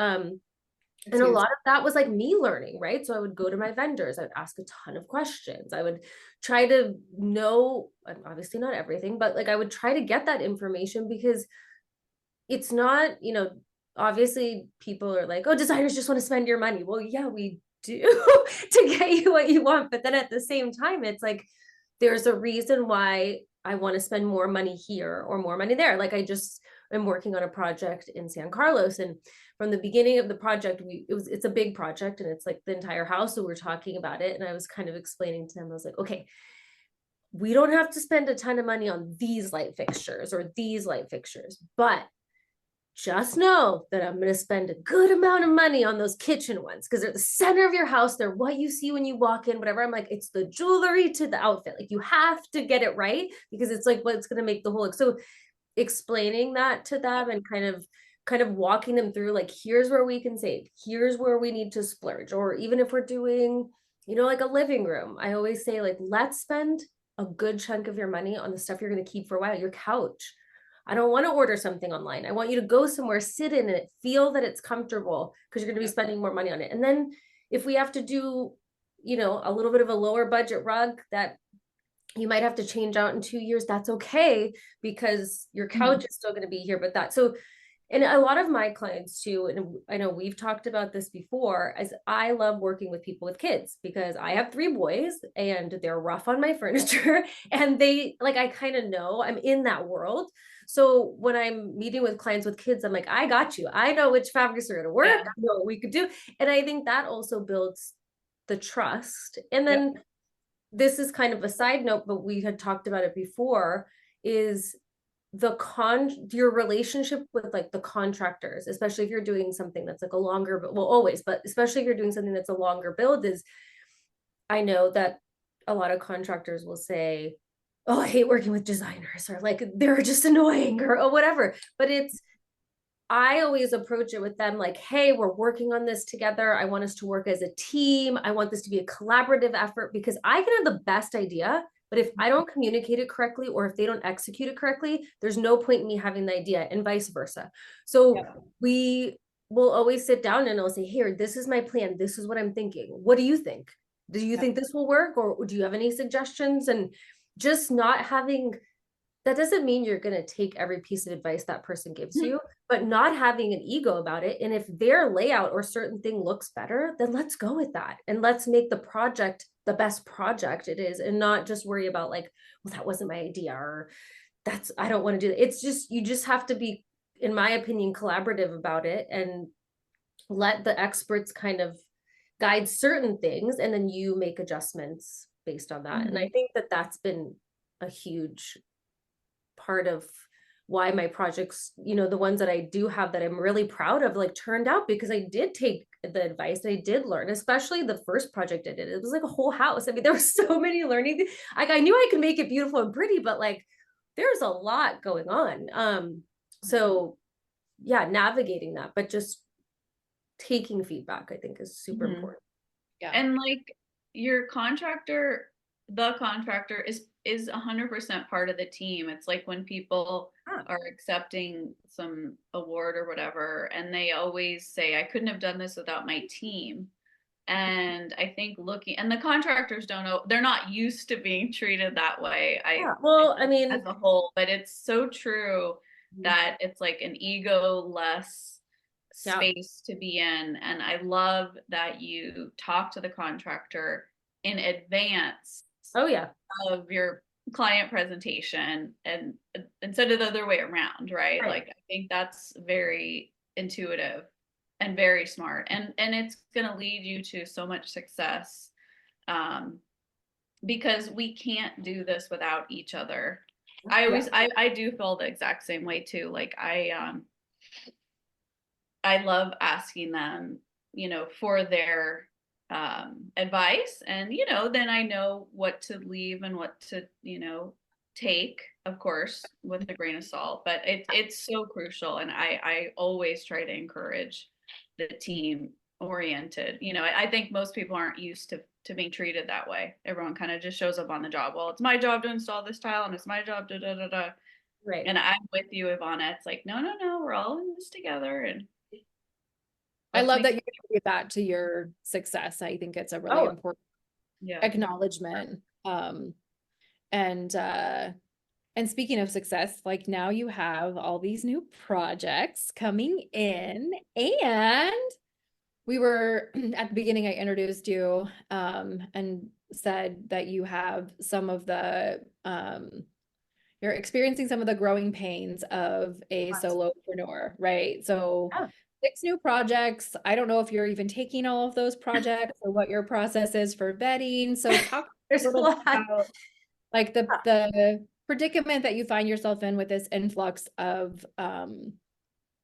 And a lot of that was like me learning, right? So I would go to my vendors, I would ask a ton of questions. I would try to know, obviously not everything, but like I would try to get that information because it's not, obviously people are like, oh, designers just want to spend your money. Well, yeah, we do to get you what you want. But then at the same time, it's like, there's a reason why I want to spend more money here or more money there. Like I just am working on a project in San Carlos, and from the beginning of the project, it's a big project and it's like the entire house. So we're talking about it. And I was kind of explaining to them, I was like, okay, we don't have to spend a ton of money on these light fixtures or these light fixtures, but just know that I'm going to spend a good amount of money on those kitchen ones because they're the center of your house. They're what you see when you walk in, whatever. I'm like, it's the jewelry to the outfit. Like you have to get it right because it's like what's going to make the whole. So explaining that to them and kind of walking them through, like, here's where we can save. Here's where we need to splurge. Or even if we're doing, like a living room, I always say, like, let's spend a good chunk of your money on the stuff you're going to keep for a while. Your couch. I don't want to order something online. I want you to go somewhere, sit in it, feel that it's comfortable because you're going to be spending more money on it. And then if we have to do, a little bit of a lower budget rug that you might have to change out in 2 years, that's okay because your couch is still going to be here. But and a lot of my clients too, and I know we've talked about this before, as I love working with people with kids because I have 3 boys and they're rough on my furniture and they like, I kind of know I'm in that world. So when I'm meeting with clients with kids, I'm like, I got you. I know which fabrics are going to work. I know what we could do. And I think that also builds the trust. And then this is kind of a side note, but we had talked about it before, is your relationship with like the contractors, especially if you're doing something that's like a longer, well, always, but especially if you're doing something that's a longer build, is I know that a lot of contractors will say, oh, I hate working with designers, or like they're just annoying, or whatever. But I always approach it with them like, hey, we're working on this together. I want us to work as a team. I want this to be a collaborative effort because I can have the best idea, but if I don't communicate it correctly or if they don't execute it correctly, there's no point in me having the idea, and vice versa. So we will always sit down and I'll say, here, this is my plan. This is what I'm thinking. What do you think? Do you think this will work? Or do you have any suggestions? And just not having, that doesn't mean you're going to take every piece of advice that person gives you, but not having an ego about it. And if their layout or certain thing looks better, then let's go with that. And let's make the project the best project it is, and not just worry about like, well, that wasn't my idea, or I don't want to do that. It's just, you just have to be, in my opinion, collaborative about it and let the experts kind of guide certain things. And then you make adjustments based on that. And I think that that's been a huge part of why my projects, the ones that I do have that I'm really proud of, like, turned out because I did take the advice. I did learn, especially the first project I did. It was like a whole house. I mean, there were so many learning. Like, I knew I could make it beautiful and pretty, but like, there's a lot going on. So yeah, navigating that, but just taking feedback, I think, is super important. Yeah. And like your contractor, the contractor is 100% part of the team. It's like when people are accepting some award or whatever, and they always say, I couldn't have done this without my team. And I think and the contractors don't know, they're not used to being treated that way. I mean, as a whole, but it's so true that it's like an ego-less space to be in. And I love that you talk to the contractor in advance of your client presentation, and instead of the other way around, right? Like, I think that's very intuitive and very smart, and it's going to lead you to so much success, because we can't do this without each other. I do feel the exact same way too. Like I love asking them, for their advice, and then I know what to leave and what to take, of course, with a grain of salt. But it's so crucial, and I always try to encourage the team oriented. I think most people aren't used to being treated that way. Everyone kind of just shows up on the job. Well, it's my job to install this tile, and it's my job to. Right. And I'm with you, Ivana. It's like, no, we're all in this together. And I Let's love make that you attribute that to your success. I think it's a really Oh, important yeah. acknowledgement. And speaking of success, like now you have all these new projects coming in, and we were at the beginning, I introduced you and said that you have some of the you're experiencing some of the growing pains of a solopreneur, right? So yeah. 6 new projects. I don't know if you're even taking all of those projects or what your process is for vetting. So talk a There's a little bit lot. about like the predicament that you find yourself in with this influx of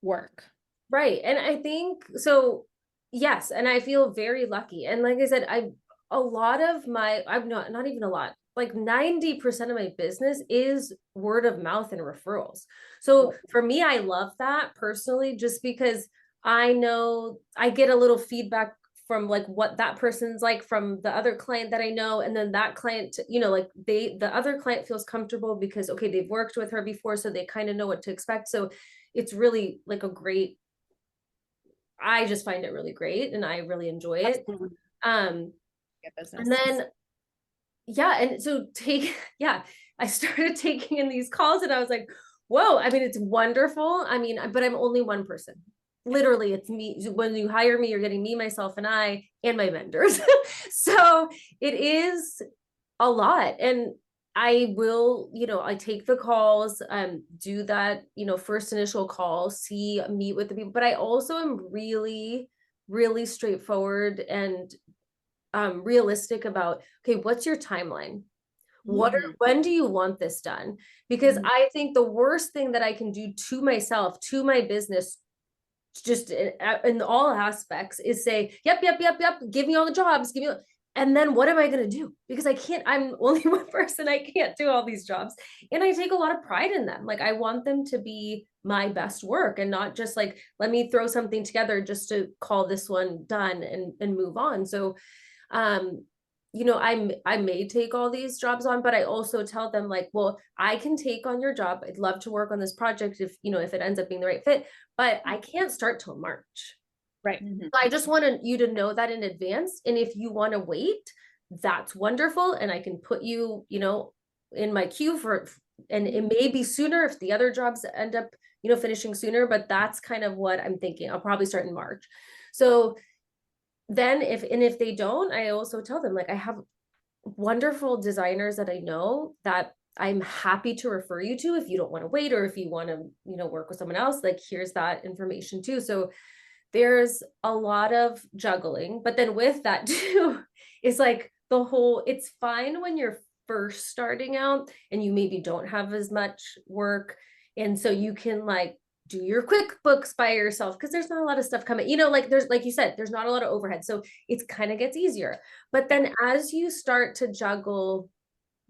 work. Right. And I think so, yes. And I feel very lucky. And like I said, a lot of my, I'm not even a lot, like 90% of my business is word of mouth and referrals. So for me, I love that personally, just because I know I get a little feedback from like what that person's like from the other client that I know. And then that client, like the other client feels comfortable because, okay, they've worked with her before, so they kind of know what to expect. So it's really like I just find it really great and I really enjoy it. Absolutely. And then, yeah. And so I started taking in these calls and I was like, whoa, I mean, it's wonderful. I mean, but I'm only one person. Literally, it's me. When you hire me, you're getting me, myself, and I, and my vendors. So it is a lot. And I will, I take the calls, do that, first initial call, meet with the people, but I also am really, really straightforward and realistic about, okay, what's your timeline? When do you want this done? Because I think the worst thing that I can do to myself, to my business, just in all aspects, is say, yep, give me all the jobs, and then what am I going to do? Because I'm only one person. I can't do all these jobs. And I take a lot of pride in them. Like I want them to be my best work and not just like, let me throw something together just to call this one done and move on. So, I may take all these jobs on, but I also tell them like, well, I can take on your job. I'd love to work on this project if it ends up being the right fit, but I can't start till March. Right. So I just wanted you to know that in advance. And if you want to wait, that's wonderful. And I can put you, in my queue and it may be sooner if the other jobs end up, finishing sooner, but that's kind of what I'm thinking. I'll probably start in March. So then if they don't, I also tell them like, I have wonderful designers that I know that I'm happy to refer you to if you don't want to wait, or if you want to, work with someone else, like here's that information too. So there's a lot of juggling, but then with that too, is like it's fine when you're first starting out and you maybe don't have as much work. And so you can like do your QuickBooks by yourself because there's not a lot of stuff coming, like there's, like you said, there's not a lot of overhead. So it's kind of gets easier. But then as you start to juggle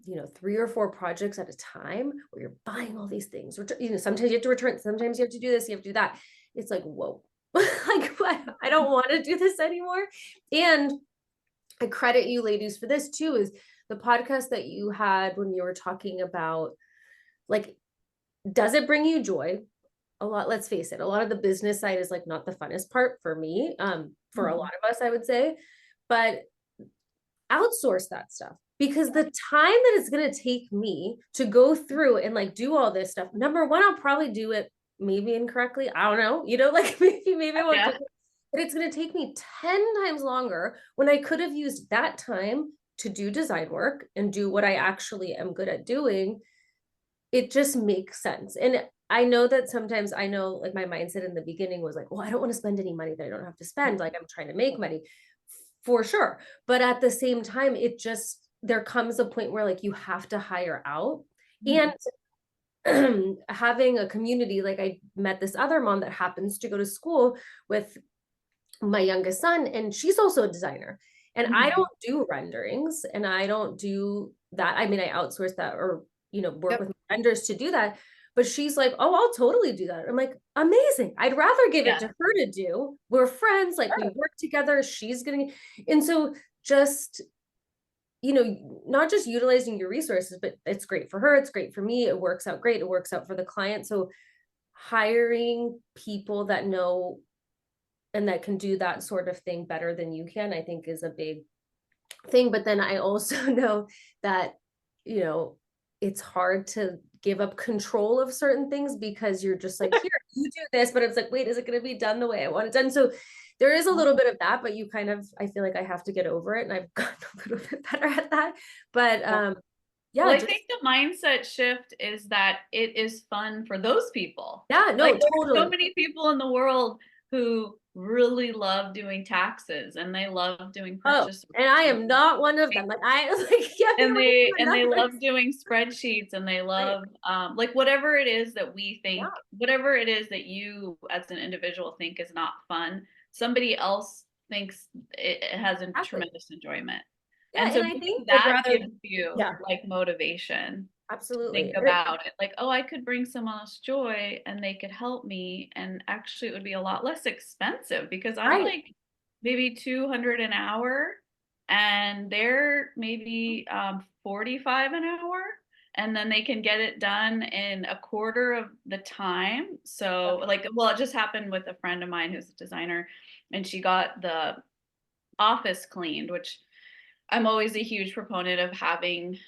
3 or 4 projects at a time where you're buying all these things, sometimes you have to return, sometimes you have to do this, you have to do that. It's like, whoa, like I don't want to do this anymore. And I credit you ladies for this too, is the podcast that you had when you were talking about, like, does it bring you joy? A lot, let's face it, a lot of the business side is like not the funnest part for me, for a lot of us, I would say, but outsource that stuff, because the time that it's going to take me to go through and like do all this stuff, number one, I'll probably do it maybe incorrectly. I don't know, like maybe I won't do it, but it's going to take me 10 times longer when I could have used that time to do design work and do what I actually am good at doing. It just makes sense. And I know that sometimes like my mindset in the beginning was like, well, I don't want to spend any money that I don't have to spend. Like I'm trying to make money for sure. But at the same time, there comes a point where like you have to hire out. And having a community, like I met this other mom that happens to go to school with my youngest son, and she's also a designer. And I don't do renderings and I don't do that. I mean, I outsource that or, work with vendors to do that. But she's like, oh, I'll totally do that. I'm like, amazing. I'd rather give it to her to do. We're friends, like we work together. She's getting, and so just, not just utilizing your resources, but it's great for her. It's great for me. It works out great. It works out for the client. So hiring people that know and that can do that sort of thing better than you can, I think is a big thing. But then I also know that, you know, it's hard to give up control of certain things because you're just like, here, you do this, but it's like, wait, is it going to be done the way I want it done? So there is a little bit of that, but you kind of, I feel like I have to get over it, and I've gotten a little bit better at that. But yeah, well, I think the mindset shift is that it is fun for those people. Yeah, no, like, totally. there's so many people in the world who really love doing taxes, and they love doing purchase. And I am not one of them. Like and they love doing spreadsheets, and they love like whatever it is that we think, whatever it is that you as an individual think is not fun, somebody else thinks it has a tremendous enjoyment. And so I think that gives you like motivation. Absolutely. Think about it like, oh, I could bring someone else joy and they could help me. And actually it would be a lot less expensive because I'm like maybe 200 an hour and they're maybe 45 an hour. And then they can get it done in a quarter of the time. So like, well, it just happened with a friend of mine who's a designer, and she got the office cleaned, which I'm always a huge proponent of having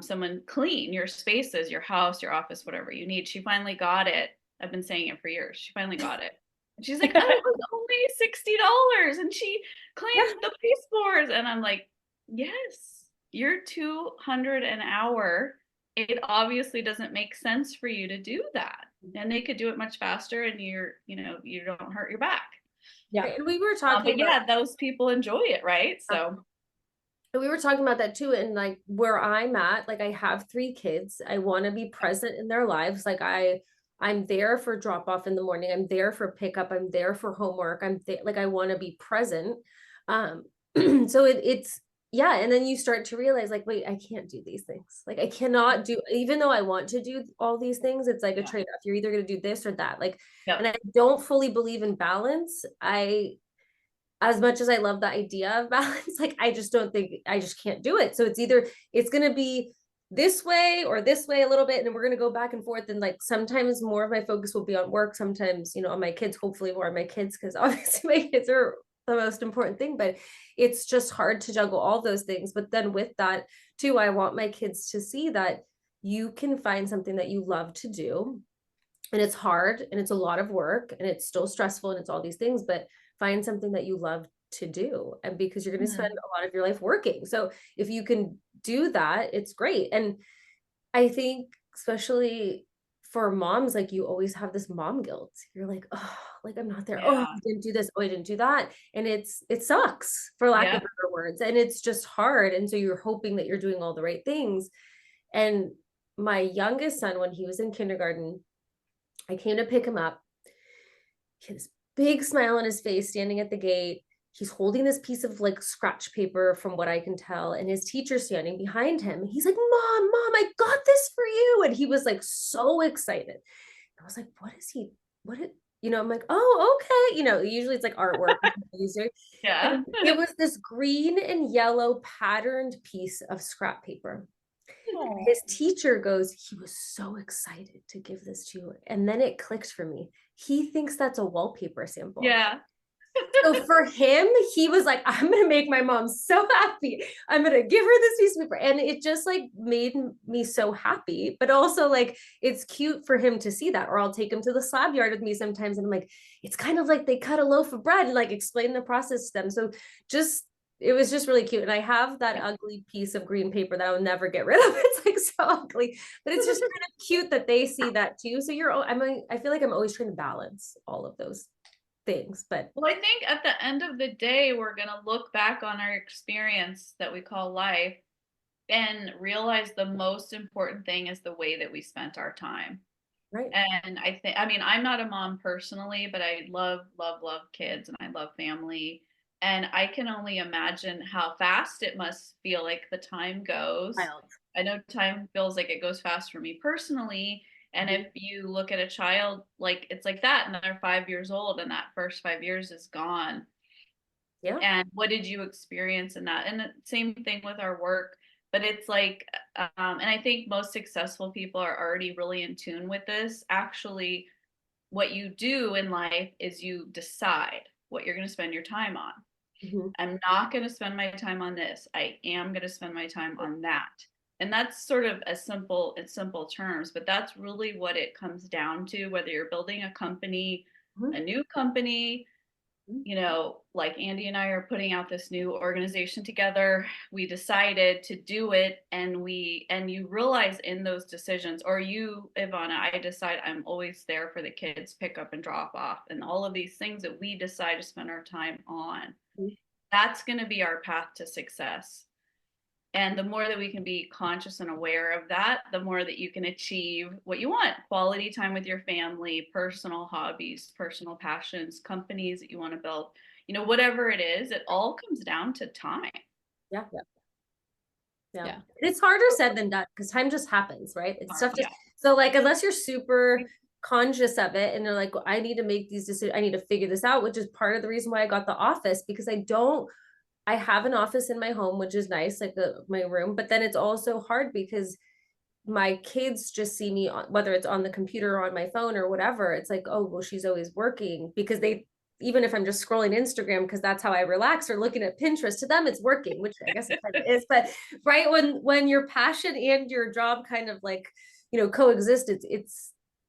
someone clean your spaces, your house, your office, whatever you need. She finally got it. I've been saying it for years. She finally got it. And she's like, oh, it was only $60. And she cleaned the baseboards. And I'm like, yes, you're 200 an hour. It obviously doesn't make sense for you to do that. And they could do it much faster, and you don't hurt your back. Yeah. And we were talking about those people enjoy it, right? So we were talking about that too. And like where I'm at, like I have 3 kids. I want to be present in their lives. Like I'm there for drop off in the morning. I'm there for pickup. I'm there for homework. Like I want to be present. So it's and then you start to realize like, wait, I can't do these things. Like I cannot do, even though I want to do all these things, it's like a trade-off. You're either going to do this or that. Like, and I don't fully believe in balance. As much as I love the idea of balance, like I just can't do it. So it's either it's going to be this way or this way a little bit, and we're going to go back and forth. And like sometimes more of my focus will be on work, sometimes, on my kids, hopefully more on my kids, because obviously my kids are the most important thing, but it's just hard to juggle all those things. But then with that too, I want my kids to see that you can find something that you love to do, and it's hard and it's a lot of work and it's still stressful and it's all these things, but find something that you love to do. And because you're going to spend a lot of your life working. So if you can do that, it's great. And I think especially for moms, like you always have this mom guilt. You're like, oh, like I'm not there. Oh, I didn't do this. Oh, I didn't do that. And it sucks, for lack of better words. And it's just hard. And so you're hoping that you're doing all the right things. And my youngest son, when he was in kindergarten, I came to pick him up. He had this big smile on his face standing at the gate. He's holding this piece of like scratch paper from what I can tell. And his teacher's standing behind him. And he's like, Mom, I got this for you. And he was like so excited. I was like, I'm like, oh, okay. Usually it's like artwork. Yeah. It was this green and yellow patterned piece of scrap paper. His teacher goes, he was so excited to give this to you. And then it clicked for me. He thinks that's a wallpaper sample. Yeah. So for him, he was like, I'm going to make my mom so happy. I'm going to give her this piece of paper. And it just like made me so happy, but also like, it's cute for him to see that. Or I'll take him to the slab yard with me sometimes. And I'm like, it's kind of like they cut a loaf of bread and like explain the process to them. So it was just really cute. And I have that ugly piece of green paper that I'll never get rid of. It's like so ugly, but it's just kind of cute that they see that too. So I feel like I'm always trying to balance all of those things. But well, I think at the end of the day, we're going to look back on our experience that we call life and realize the most important thing is the way that we spent our time. Right. And I'm not a mom personally, but I love kids and I love family. And I can only imagine how fast it must feel like the time goes. Wild. I know time feels like it goes fast for me personally. And if you look at a child, like it's like that, and they're 5 years old, and that first 5 years is gone. Yeah. And what did you experience in that? And the same thing with our work. But it's like, and I think most successful people are already really in tune with this. Actually, what you do in life is you decide. what you're going to spend your time on. Mhm. I'm not going to spend my time on this. I am going to spend my time on that. And that's sort of in simple terms, but that's really what it comes down to, whether you're building a company, a new company, like Andy and I are putting out this new organization together. We decided to do it, and you realize in those decisions, or you, Ivana, I decide I'm always there for the kids pick up and drop off, and all of these things that we decide to spend our time on. That's going to be our path to success. And the more that we can be conscious and aware of that, the more that you can achieve what you want: quality time with your family, personal hobbies, personal passions, companies that you want to build, whatever it is, it all comes down to time. Yeah. It's harder said than done because time just happens, right? It's stuff just, so like, unless you're super conscious of it and they're like, I need to make these decisions, I need to figure this out, which is part of the reason why I got the office, because I have an office in my home, which is nice, like my room, but then it's also hard because my kids just see me whether it's on the computer or on my phone or whatever. It's like, oh, well, she's always working, because even if I'm just scrolling Instagram, because that's how I relax, or looking at Pinterest, to them it's working, which I guess it kind of is. But right, when your passion and your job kind of like, coexist,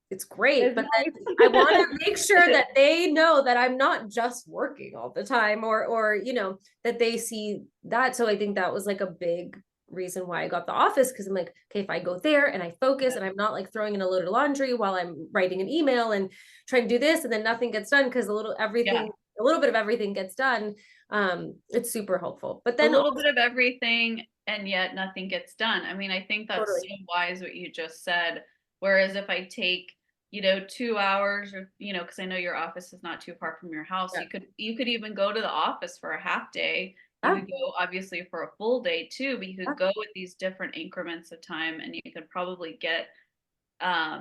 it's great. But then I want to make sure that they know that I'm not just working all the time, or that they see that. So I think that was like a big reason why I got the office, because I'm like, okay, if I go there and I focus and I'm not like throwing in a load of laundry while I'm writing an email and trying to do this and then nothing gets done, because a little bit of everything gets done, it's super helpful. But then a little bit of everything and yet nothing gets done. I mean, I think that's Totally. so wise what you just said. Whereas if I take 2 hours, or because I know your office is not too far from your house, you could even go to the office for a half day. You could go obviously for a full day too, but you could go with these different increments of time, and you could probably get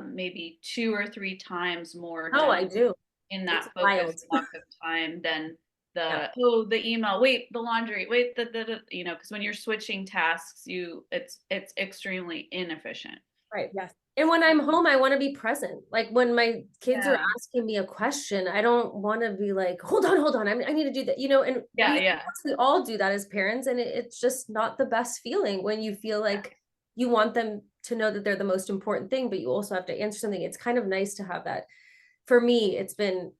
maybe 2 or 3 times more done I do in that focused block of time than the email, wait, the laundry, wait, because when you're switching tasks, it's extremely inefficient. Right. Yes. And when I'm home, I want to be present. Like when my kids are asking me a question, I don't want to be like, hold on, I need to do that, and we all do that as parents. And it's just not the best feeling when you feel like you want them to know that they're the most important thing, but you also have to answer something. It's kind of nice to have that. For me, it's been,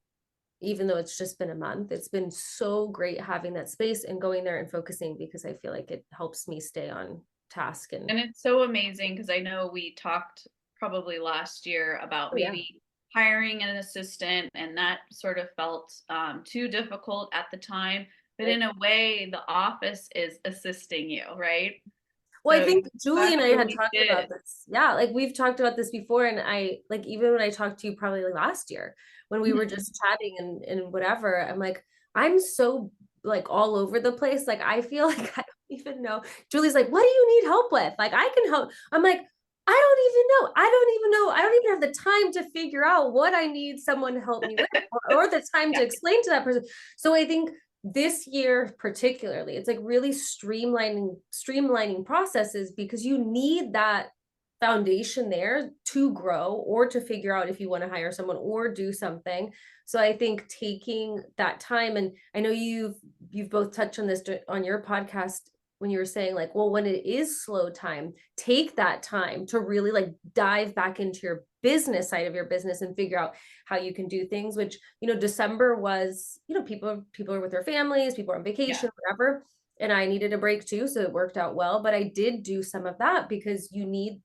even though it's just been a month, it's been so great having that space and going there and focusing, because I feel like it helps me stay on task. And it's so amazing, because I know we talked probably last year about maybe hiring an assistant, and that sort of felt too difficult at the time. But in a way, the office is assisting you, right? Well, so I think Julie and I had talked about this. Yeah, like we've talked about this before. And I, like, even when I talked to you probably like last year, when we were just chatting and whatever, I'm like, I'm so like all over the place. Like, I feel like I don't even know. Julie's like, what do you need help with? Like, I can help. I'm like, I don't even know. I don't even have the time to figure out what I need someone to help me with, or the time to explain to that person. So I think this year particularly, it's like really streamlining processes, because you need that foundation there to grow, or to figure out if you want to hire someone or do something. So I think taking that time, and I know you've both touched on this on your podcast, when you were saying like, well, when it is slow time, take that time to really like dive back into your business side of your business and figure out how you can do things, which, December was, people are with their families, people are on vacation, whatever. And I needed a break too. So it worked out well, but I did do some of that, because you need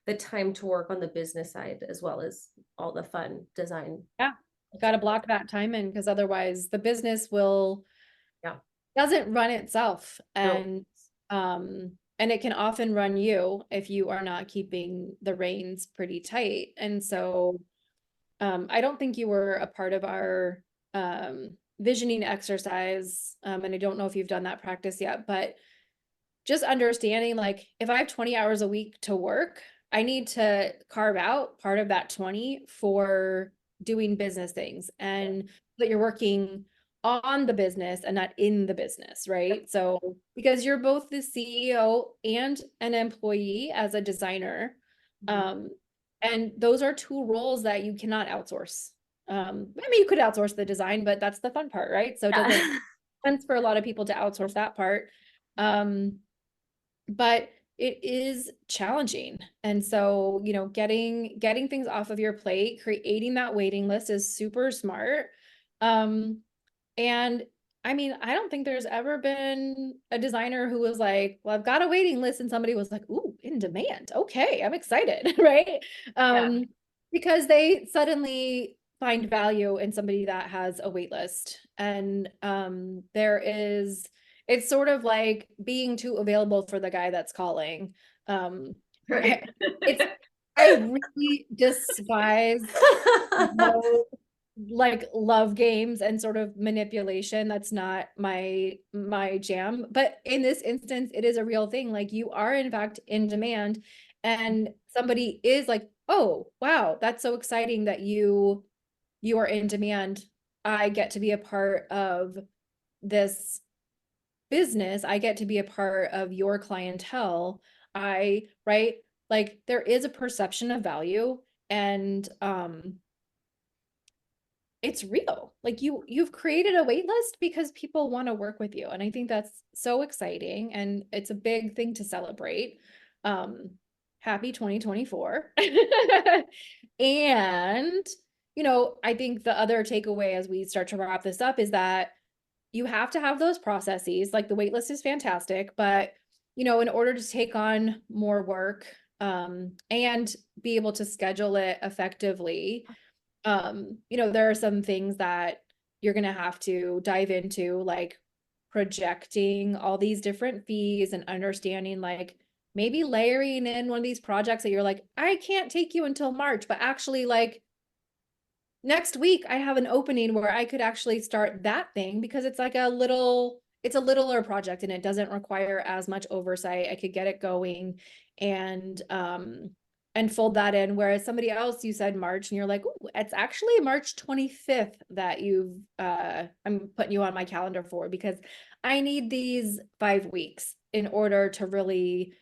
the time to work on the business side as well as all the fun design. Yeah. You got to block that time in, because otherwise the business doesn't run itself. And it can often run you if you are not keeping the reins pretty tight. And so I don't think you were a part of our visioning exercise. And I don't know if you've done that practice yet, but just understanding, like, if I have 20 hours a week to work, I need to carve out part of that 20 for doing business things, and that you're working on the business and not in the business, right? So because you're both the CEO and an employee as a designer, and those are two roles that you cannot outsource. I mean, you could outsource the design, but that's the fun part, right? So it doesn't Yeah. sense for a lot of people to outsource that part. But it is challenging. And so, getting things off of your plate, creating that waiting list is super smart. Um, and I mean, I don't think there's ever been a designer who was like, well, I've got a waiting list, and somebody was like, ooh, in demand. Okay, I'm excited, right? Yeah. Because they suddenly find value in somebody that has a wait list. And it's sort of like being too available for the guy that's calling. Um, Right. it's I really despise those, like, love games and sort of manipulation. That's not my jam. But in this instance, it is a real thing. Like, you are in fact in demand, and somebody is like, oh wow, that's so exciting that you are in demand. I get to be a part of this business. I get to be a part of your clientele. Right? Like, there is a perception of value, and it's real. Like, you've created a wait list because people want to work with you. And I think that's so exciting, and it's a big thing to celebrate. Um, Happy 2024. And, I think the other takeaway as we start to wrap this up is that you have to have those processes. Like, the wait list is fantastic, but in order to take on more work, and be able to schedule it effectively, there are some things that you're going to have to dive into, like projecting all these different fees and understanding, like, maybe layering in one of these projects that you're like, I can't take you until March, but actually, like, next week I have an opening where I could actually start that thing, because it's a littler project and it doesn't require as much oversight. I could get it going and fold that in. Whereas somebody else, you said March, and you're like, oh, it's actually March 25th that I'm putting you on my calendar for, because I need these 5 weeks in order to really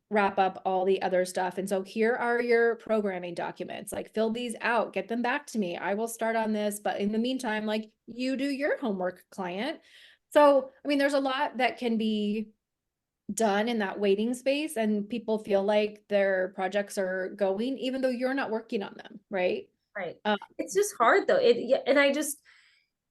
wrap up all the other stuff. And so here are your programming documents. Like, fill these out, get them back to me. I will start on this, but in the meantime, like, you do your homework, client. So, I mean, there's a lot that can be done in that waiting space, and people feel like their projects are going even though you're not working on them, right? Right. Um, It's just hard though. Yeah, and I just,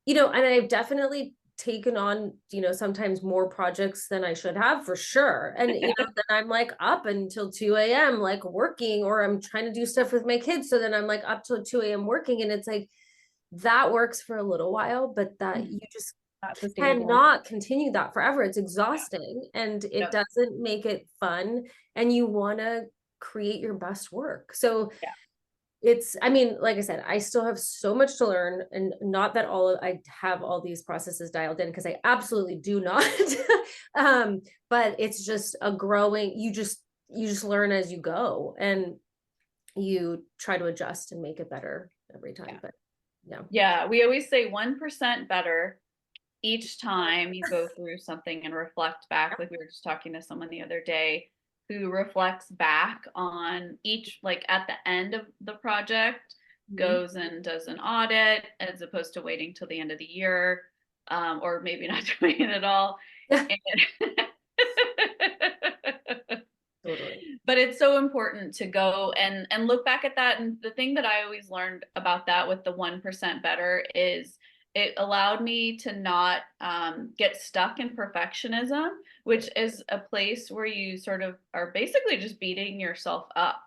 and I've definitely taken on, sometimes more projects than I should have, for sure. And then I'm like up until 2 a.m. like working, or I'm trying to do stuff with my kids. So then I'm like up till 2 a.m. working. And it's like, that works for a little while, but that you just not sustainable. cannot continue that forever. It's exhausting, and it Yep. doesn't make it fun. And you want to create your best work. So Yeah. I mean, like I said, I still have so much to learn, and not that I have all these processes dialed in, because I absolutely do not. But it's just a growing, you just learn as you go, and you try to adjust and make it better every time. Yeah. But yeah. Yeah, we always say 1% better each time you go through something and reflect back. Like, we were just talking to someone the other day who reflects back on each, like at the end of the project, goes and does an audit, as opposed to waiting till the end of the year, or maybe not doing it at all. Totally. But it's so important to go and look back at that. And the thing that I always learned about that with the 1% better is it allowed me to not get stuck in perfectionism, which is a place where you sort of are basically just beating yourself up.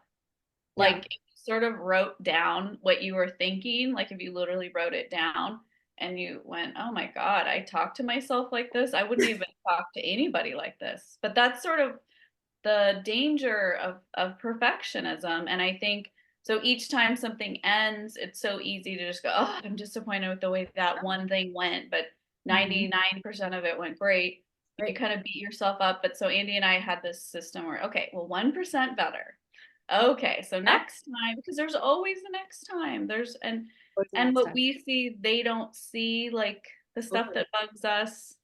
Like, if you sort of wrote down what you were thinking, like if you literally wrote it down and you went, oh my God, I talk to myself like this, I wouldn't even talk to anybody like this. But that's sort of the danger of perfectionism. And I think so each time something ends, it's so easy to just go, oh, I'm disappointed with the way that one thing went, but 99% of it went great. You Right. kind of beat yourself up. But so Andy and I had this system where, okay, well, 1% better. Okay, so next time, because there's always the next time. And what we see, they don't see, like the stuff that bugs us.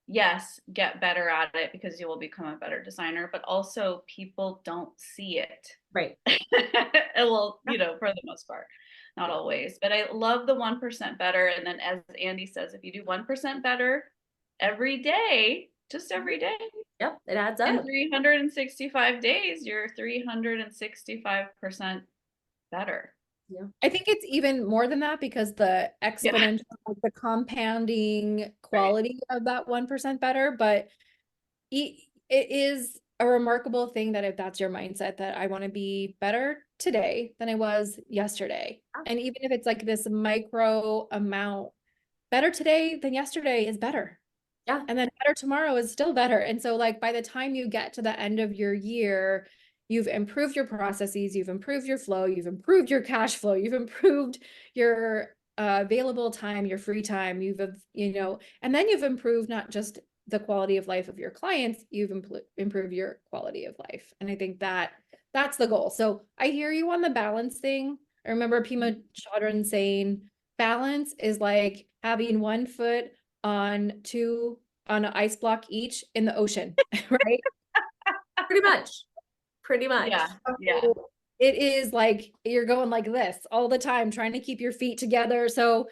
Yes, get better at it because you will become a better designer, but also people don't see it. Right. Well, for the most part. not always, but I love the 1% better. And then as Andy says, if you do 1% better every day, just every day, Yep, it adds in up. 365 days, you're 365% better. Yeah. I think it's even more than that because the Yeah. exponential, like the compounding quality of that 1% better, but it is a remarkable thing that if that's your mindset that I want to be better today than I was yesterday. And even if it's like this micro amount, better today than yesterday is better. Yeah. And then better tomorrow is still better. And so like by the time you get to the end of your year, you've improved your processes, you've improved your flow, you've improved your cash flow, you've improved your available time, your free time, and then you've improved not just the quality of life of your clients, you've improved your quality of life. And I think that that's the goal. So I hear you on the balance thing. I remember Pima Chodron saying balance is like having one foot on an ice block each in the ocean, right? Pretty much. Yeah. Yeah. So it is like you're going like this all the time, trying to keep your feet together. So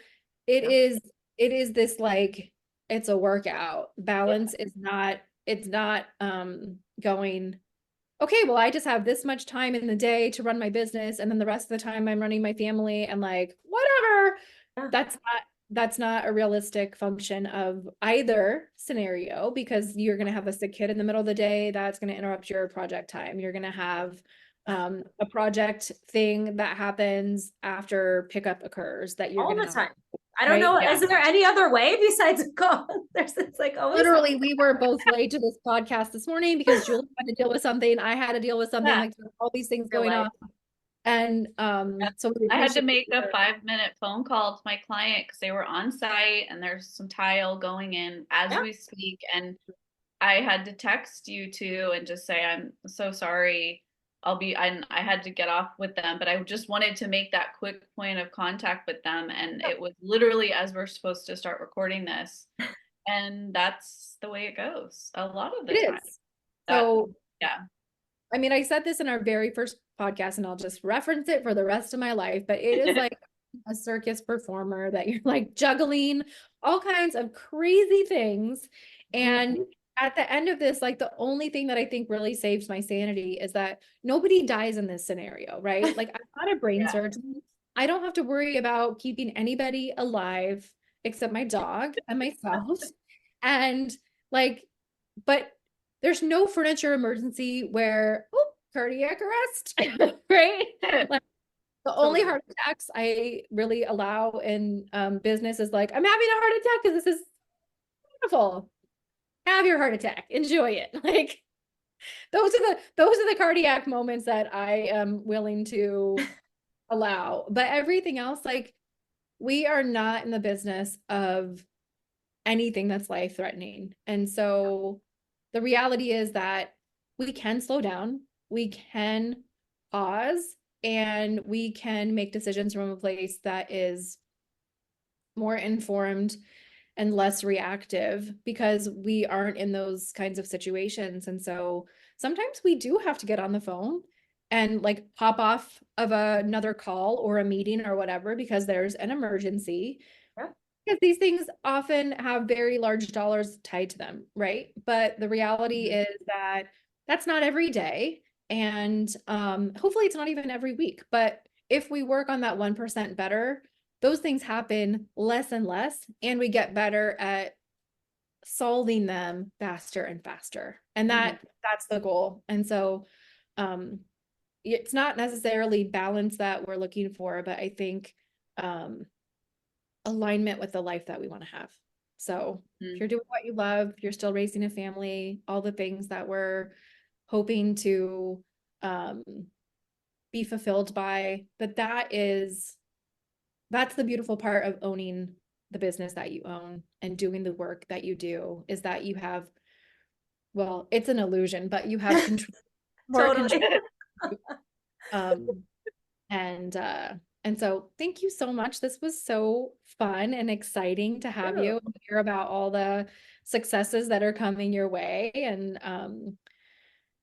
it is this like it's a workout. Balance is not, it's not going, okay, well, I just have this much time in the day to run my business, and then the rest of the time I'm running my family and like whatever. Yeah. That's not a realistic function of either scenario, because you're going to have a sick kid in the middle of the day that's going to interrupt your project time. You're going to have a project thing that happens after pickup occurs that you're all going the to time. I don't know. Yeah. Is there any other way besides a call? It's like always literally, we were both late to this podcast this morning because Julie had to deal with something. I had to deal with something, Yeah. like all these things Real going life. on. And so we I had to appreciate make a your- 5-minute phone call to my client because they were on site and there's some tile going in as Yeah. we speak. And I had to text you too and just say, I'm so sorry. I had to get off with them, but I just wanted to make that quick point of contact with them. And it was literally as we're supposed to start recording this. And that's the way it goes a lot of the It time. is. So yeah. I mean, I said this in our very first podcast and I'll just reference it for the rest of my life, but it is like a circus performer that you're like juggling all kinds of crazy things. And at the end of this, like the only thing that I think really saves my sanity is that nobody dies in this scenario, right? Like I'm not a brain Yeah. surgeon. I don't have to worry about keeping anybody alive except my dog and myself. And like, but there's no furniture emergency where, oh, cardiac arrest, right? Like the only heart attacks I really allow in business is like, I'm having a heart attack because this is beautiful. Have your heart attack, enjoy it. Like those are the cardiac moments that I am willing to allow. But everything else, like we are not in the business of anything that's life threatening. And so the reality is that we can slow down, we can pause, and we can make decisions from a place that is more informed and less reactive because we aren't in those kinds of situations. And so sometimes we do have to get on the phone and like pop off of another call or a meeting or whatever because there's an emergency. Yeah. Because these things often have very large dollars tied to them, right? But the reality is that that's not every day. And hopefully it's not even every week. But if we work on that 1% better, those things happen less and less, and we get better at solving them faster and faster. And that's the goal. And so it's not necessarily balance that we're looking for, but I think alignment with the life that we want to have. So if you're doing what you love, you're still raising a family, all the things that we're hoping to be fulfilled by, but that's the beautiful part of owning the business that you own and doing the work that you do, is that you have, well, it's an illusion, but you have control. Totally. And so thank you so much. This was so fun and exciting to have you and hear about all the successes that are coming your way. And I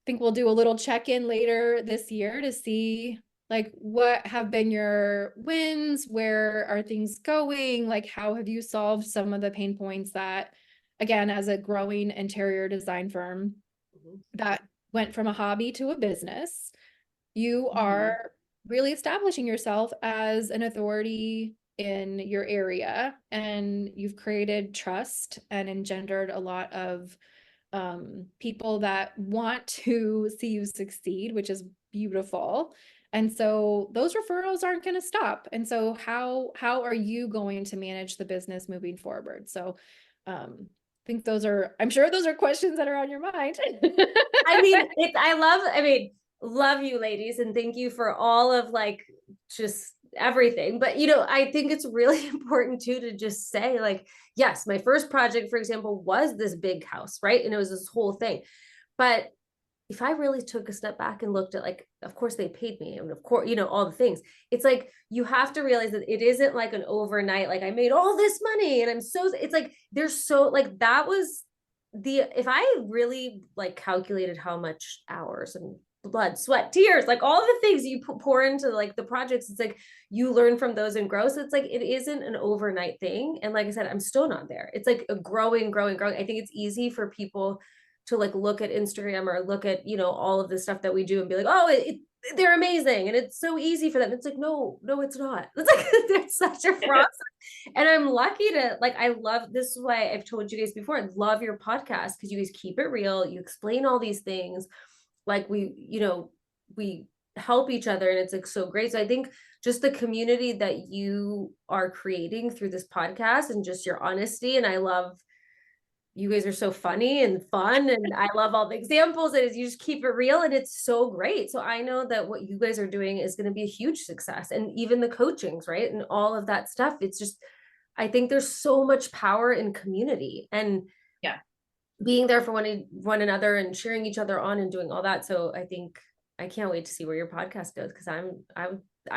think we'll do a little check-in later this year to see Like, what have been your wins? Where are things going? Like, how have you solved some of the pain points that, again, as a growing interior design firm that went from a hobby to a business, you are really establishing yourself as an authority in your area, and you've created trust and engendered a lot of people that want to see you succeed, which is beautiful. And so those referrals aren't going to stop. And so how are you going to manage the business moving forward? So I think I'm sure those are questions that are on your mind. I mean, love you ladies, and thank you for all of like just everything. But I think it's really important too to just say, like, yes, my first project, for example, was this big house, right? And it was this whole thing. But if I really took a step back and looked at, like, of course they paid me, and of course, all the things, it's like, you have to realize that it isn't like an overnight, like I made all this money and it's like, there's so like, that was if I really like calculated how much hours and blood, sweat, tears, like all the things you pour into like the projects, it's like you learn from those and grow. So it's like, it isn't an overnight thing. And like I said, I'm still not there. It's like a growing. I think it's easy for people to like look at Instagram or look at, all of the stuff that we do and be like, oh, they're amazing. And it's so easy for them. It's like, no, it's not. It's like, there's such a process. And I'm lucky to like, I love, this is why I've told you guys before, I love your podcast, because you guys keep it real. You explain all these things. Like we help each other, and it's like so great. So I think just the community that you are creating through this podcast and just your honesty. And I love, you guys are so funny and fun, and I love all the examples, and you just keep it real, and it's so great. So I know that what you guys are doing is going to be a huge success, and even the coachings, right? And all of that stuff. It's just, I think there's so much power in community and being there for one another and cheering each other on and doing all that. So I think I can't wait to see where your podcast goes, because I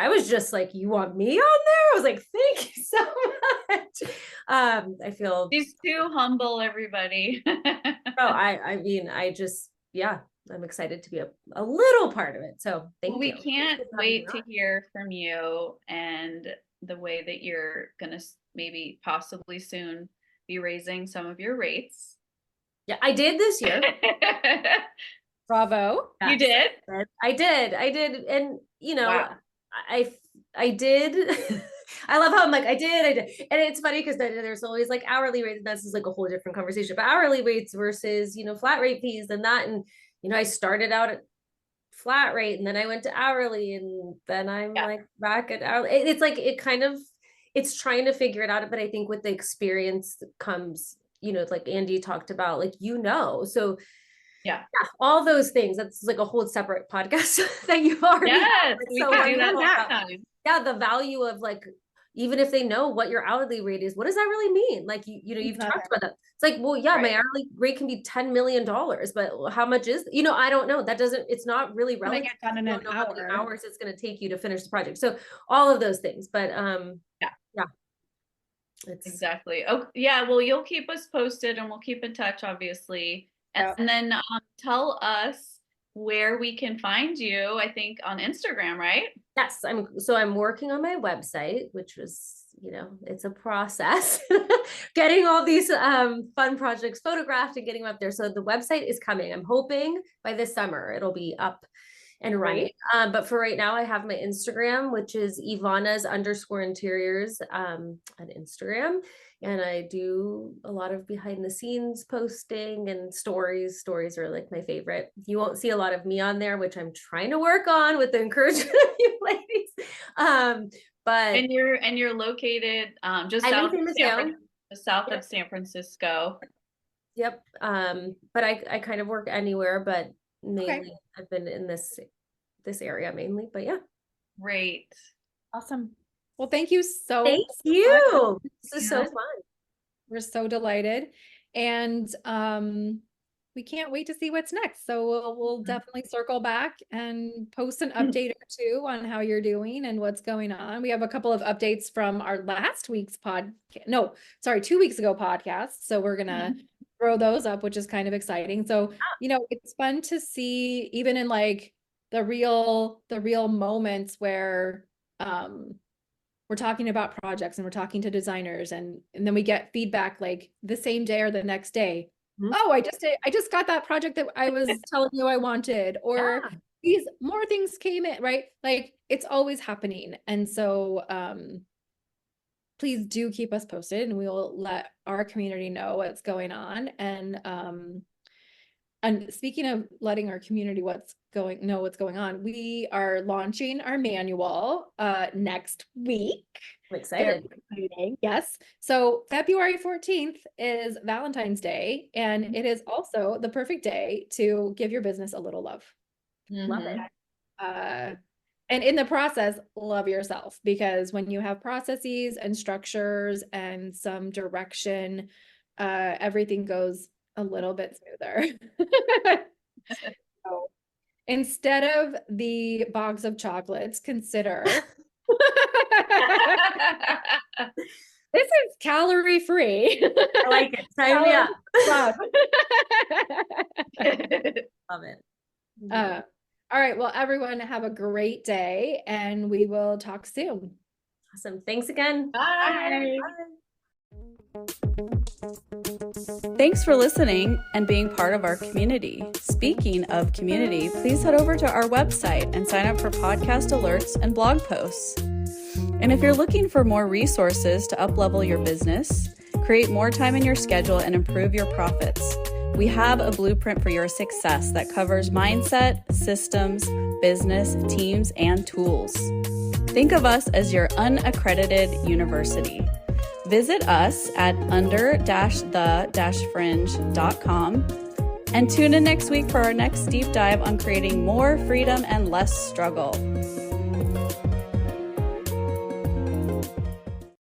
was just like, you want me on there? I was like, thank you so much. I feel she's too humble, everybody. I mean, I'm excited to be a little part of it. So thank you. We can't wait to hear from you and the way that you're going to maybe possibly soon be raising some of your rates. Yeah, I did this year. Bravo. Yes. You did? I did. And wow. I did. I love how I'm like, I did. And it's funny because there's always like hourly rates. This is like a whole different conversation, but hourly rates versus, flat rate fees and that. And, I started out at flat rate, and then I went to hourly, and then I'm like back at hourly. It's like, it's trying to figure it out. But I think with the experience comes, it's like Andy talked about, like, so yeah, all those things. That's like a whole separate podcast that you've already. Yes, we can do that next time. Yeah, the value of like, even if they know what your hourly rate is, what does that really mean? Like, you've talked about that. It's like, well, yeah, my hourly rate can be $10 million, but how much is, I don't know. That it's not really relevant. Get done in an hour. How many hours it's going to take you to finish the project. So all of those things, but yeah. Exactly. Oh, yeah. Well, you'll keep us posted, and we'll keep in touch, obviously. And then tell us where we can find you. I think on Instagram, right? Yes. I'm working on my website, which was, it's a process getting all these fun projects photographed and getting them up there. So the website is coming. I'm hoping by this summer it'll be up and running. But for right now, I have my Instagram, which is Ivana's_interiors on Instagram. And I do a lot of behind the scenes posting and stories. Stories are like my favorite. You won't see a lot of me on there, which I'm trying to work on with the encouragement of you ladies. But you're located just south of San Francisco. Yep. But I kind of work anywhere, but mainly I've been in this area mainly, but yeah. Great. Awesome. Well, thank you so much. This is so fun. We're so delighted. And we can't wait to see what's next. So we'll definitely circle back and post an update or two on how you're doing and what's going on. We have a couple of updates from our last week's 2 weeks ago podcast. So we're gonna throw those up, which is kind of exciting. So, it's fun to see, even in like the real moments where we're talking about projects and we're talking to designers, and then we get feedback like the same day or the next day. Mhm. Oh, I just got that project that I was telling you I wanted, or Yeah. these more things came in, right? Like it's always happening. And so please do keep us posted, and we will let our community know what's going on. And speaking of letting our community know what's going on, we are launching our manual next week. I'm excited. Very exciting. Yes. So February 14th is Valentine's Day, and it is also the perfect day to give your business a little love. Love it. And in the process, love yourself, because when you have processes and structures and some direction, everything goes a little bit smoother. So instead of the box of chocolates, consider this is calorie free. I like it. Sign me up. Love. Love it. All right. Well, everyone, have a great day, and we will talk soon. Awesome. Thanks again. Bye. Thanks for listening and being part of our community. Speaking of community, please head over to our website and sign up for podcast alerts and blog posts. And if you're looking for more resources to up-level your business, create more time in your schedule, and improve your profits, we have a blueprint for your success that covers mindset, systems, business, teams, and tools. Think of us as your unaccredited university. Visit us at under-the-fringe.com and tune in next week for our next deep dive on creating more freedom and less struggle.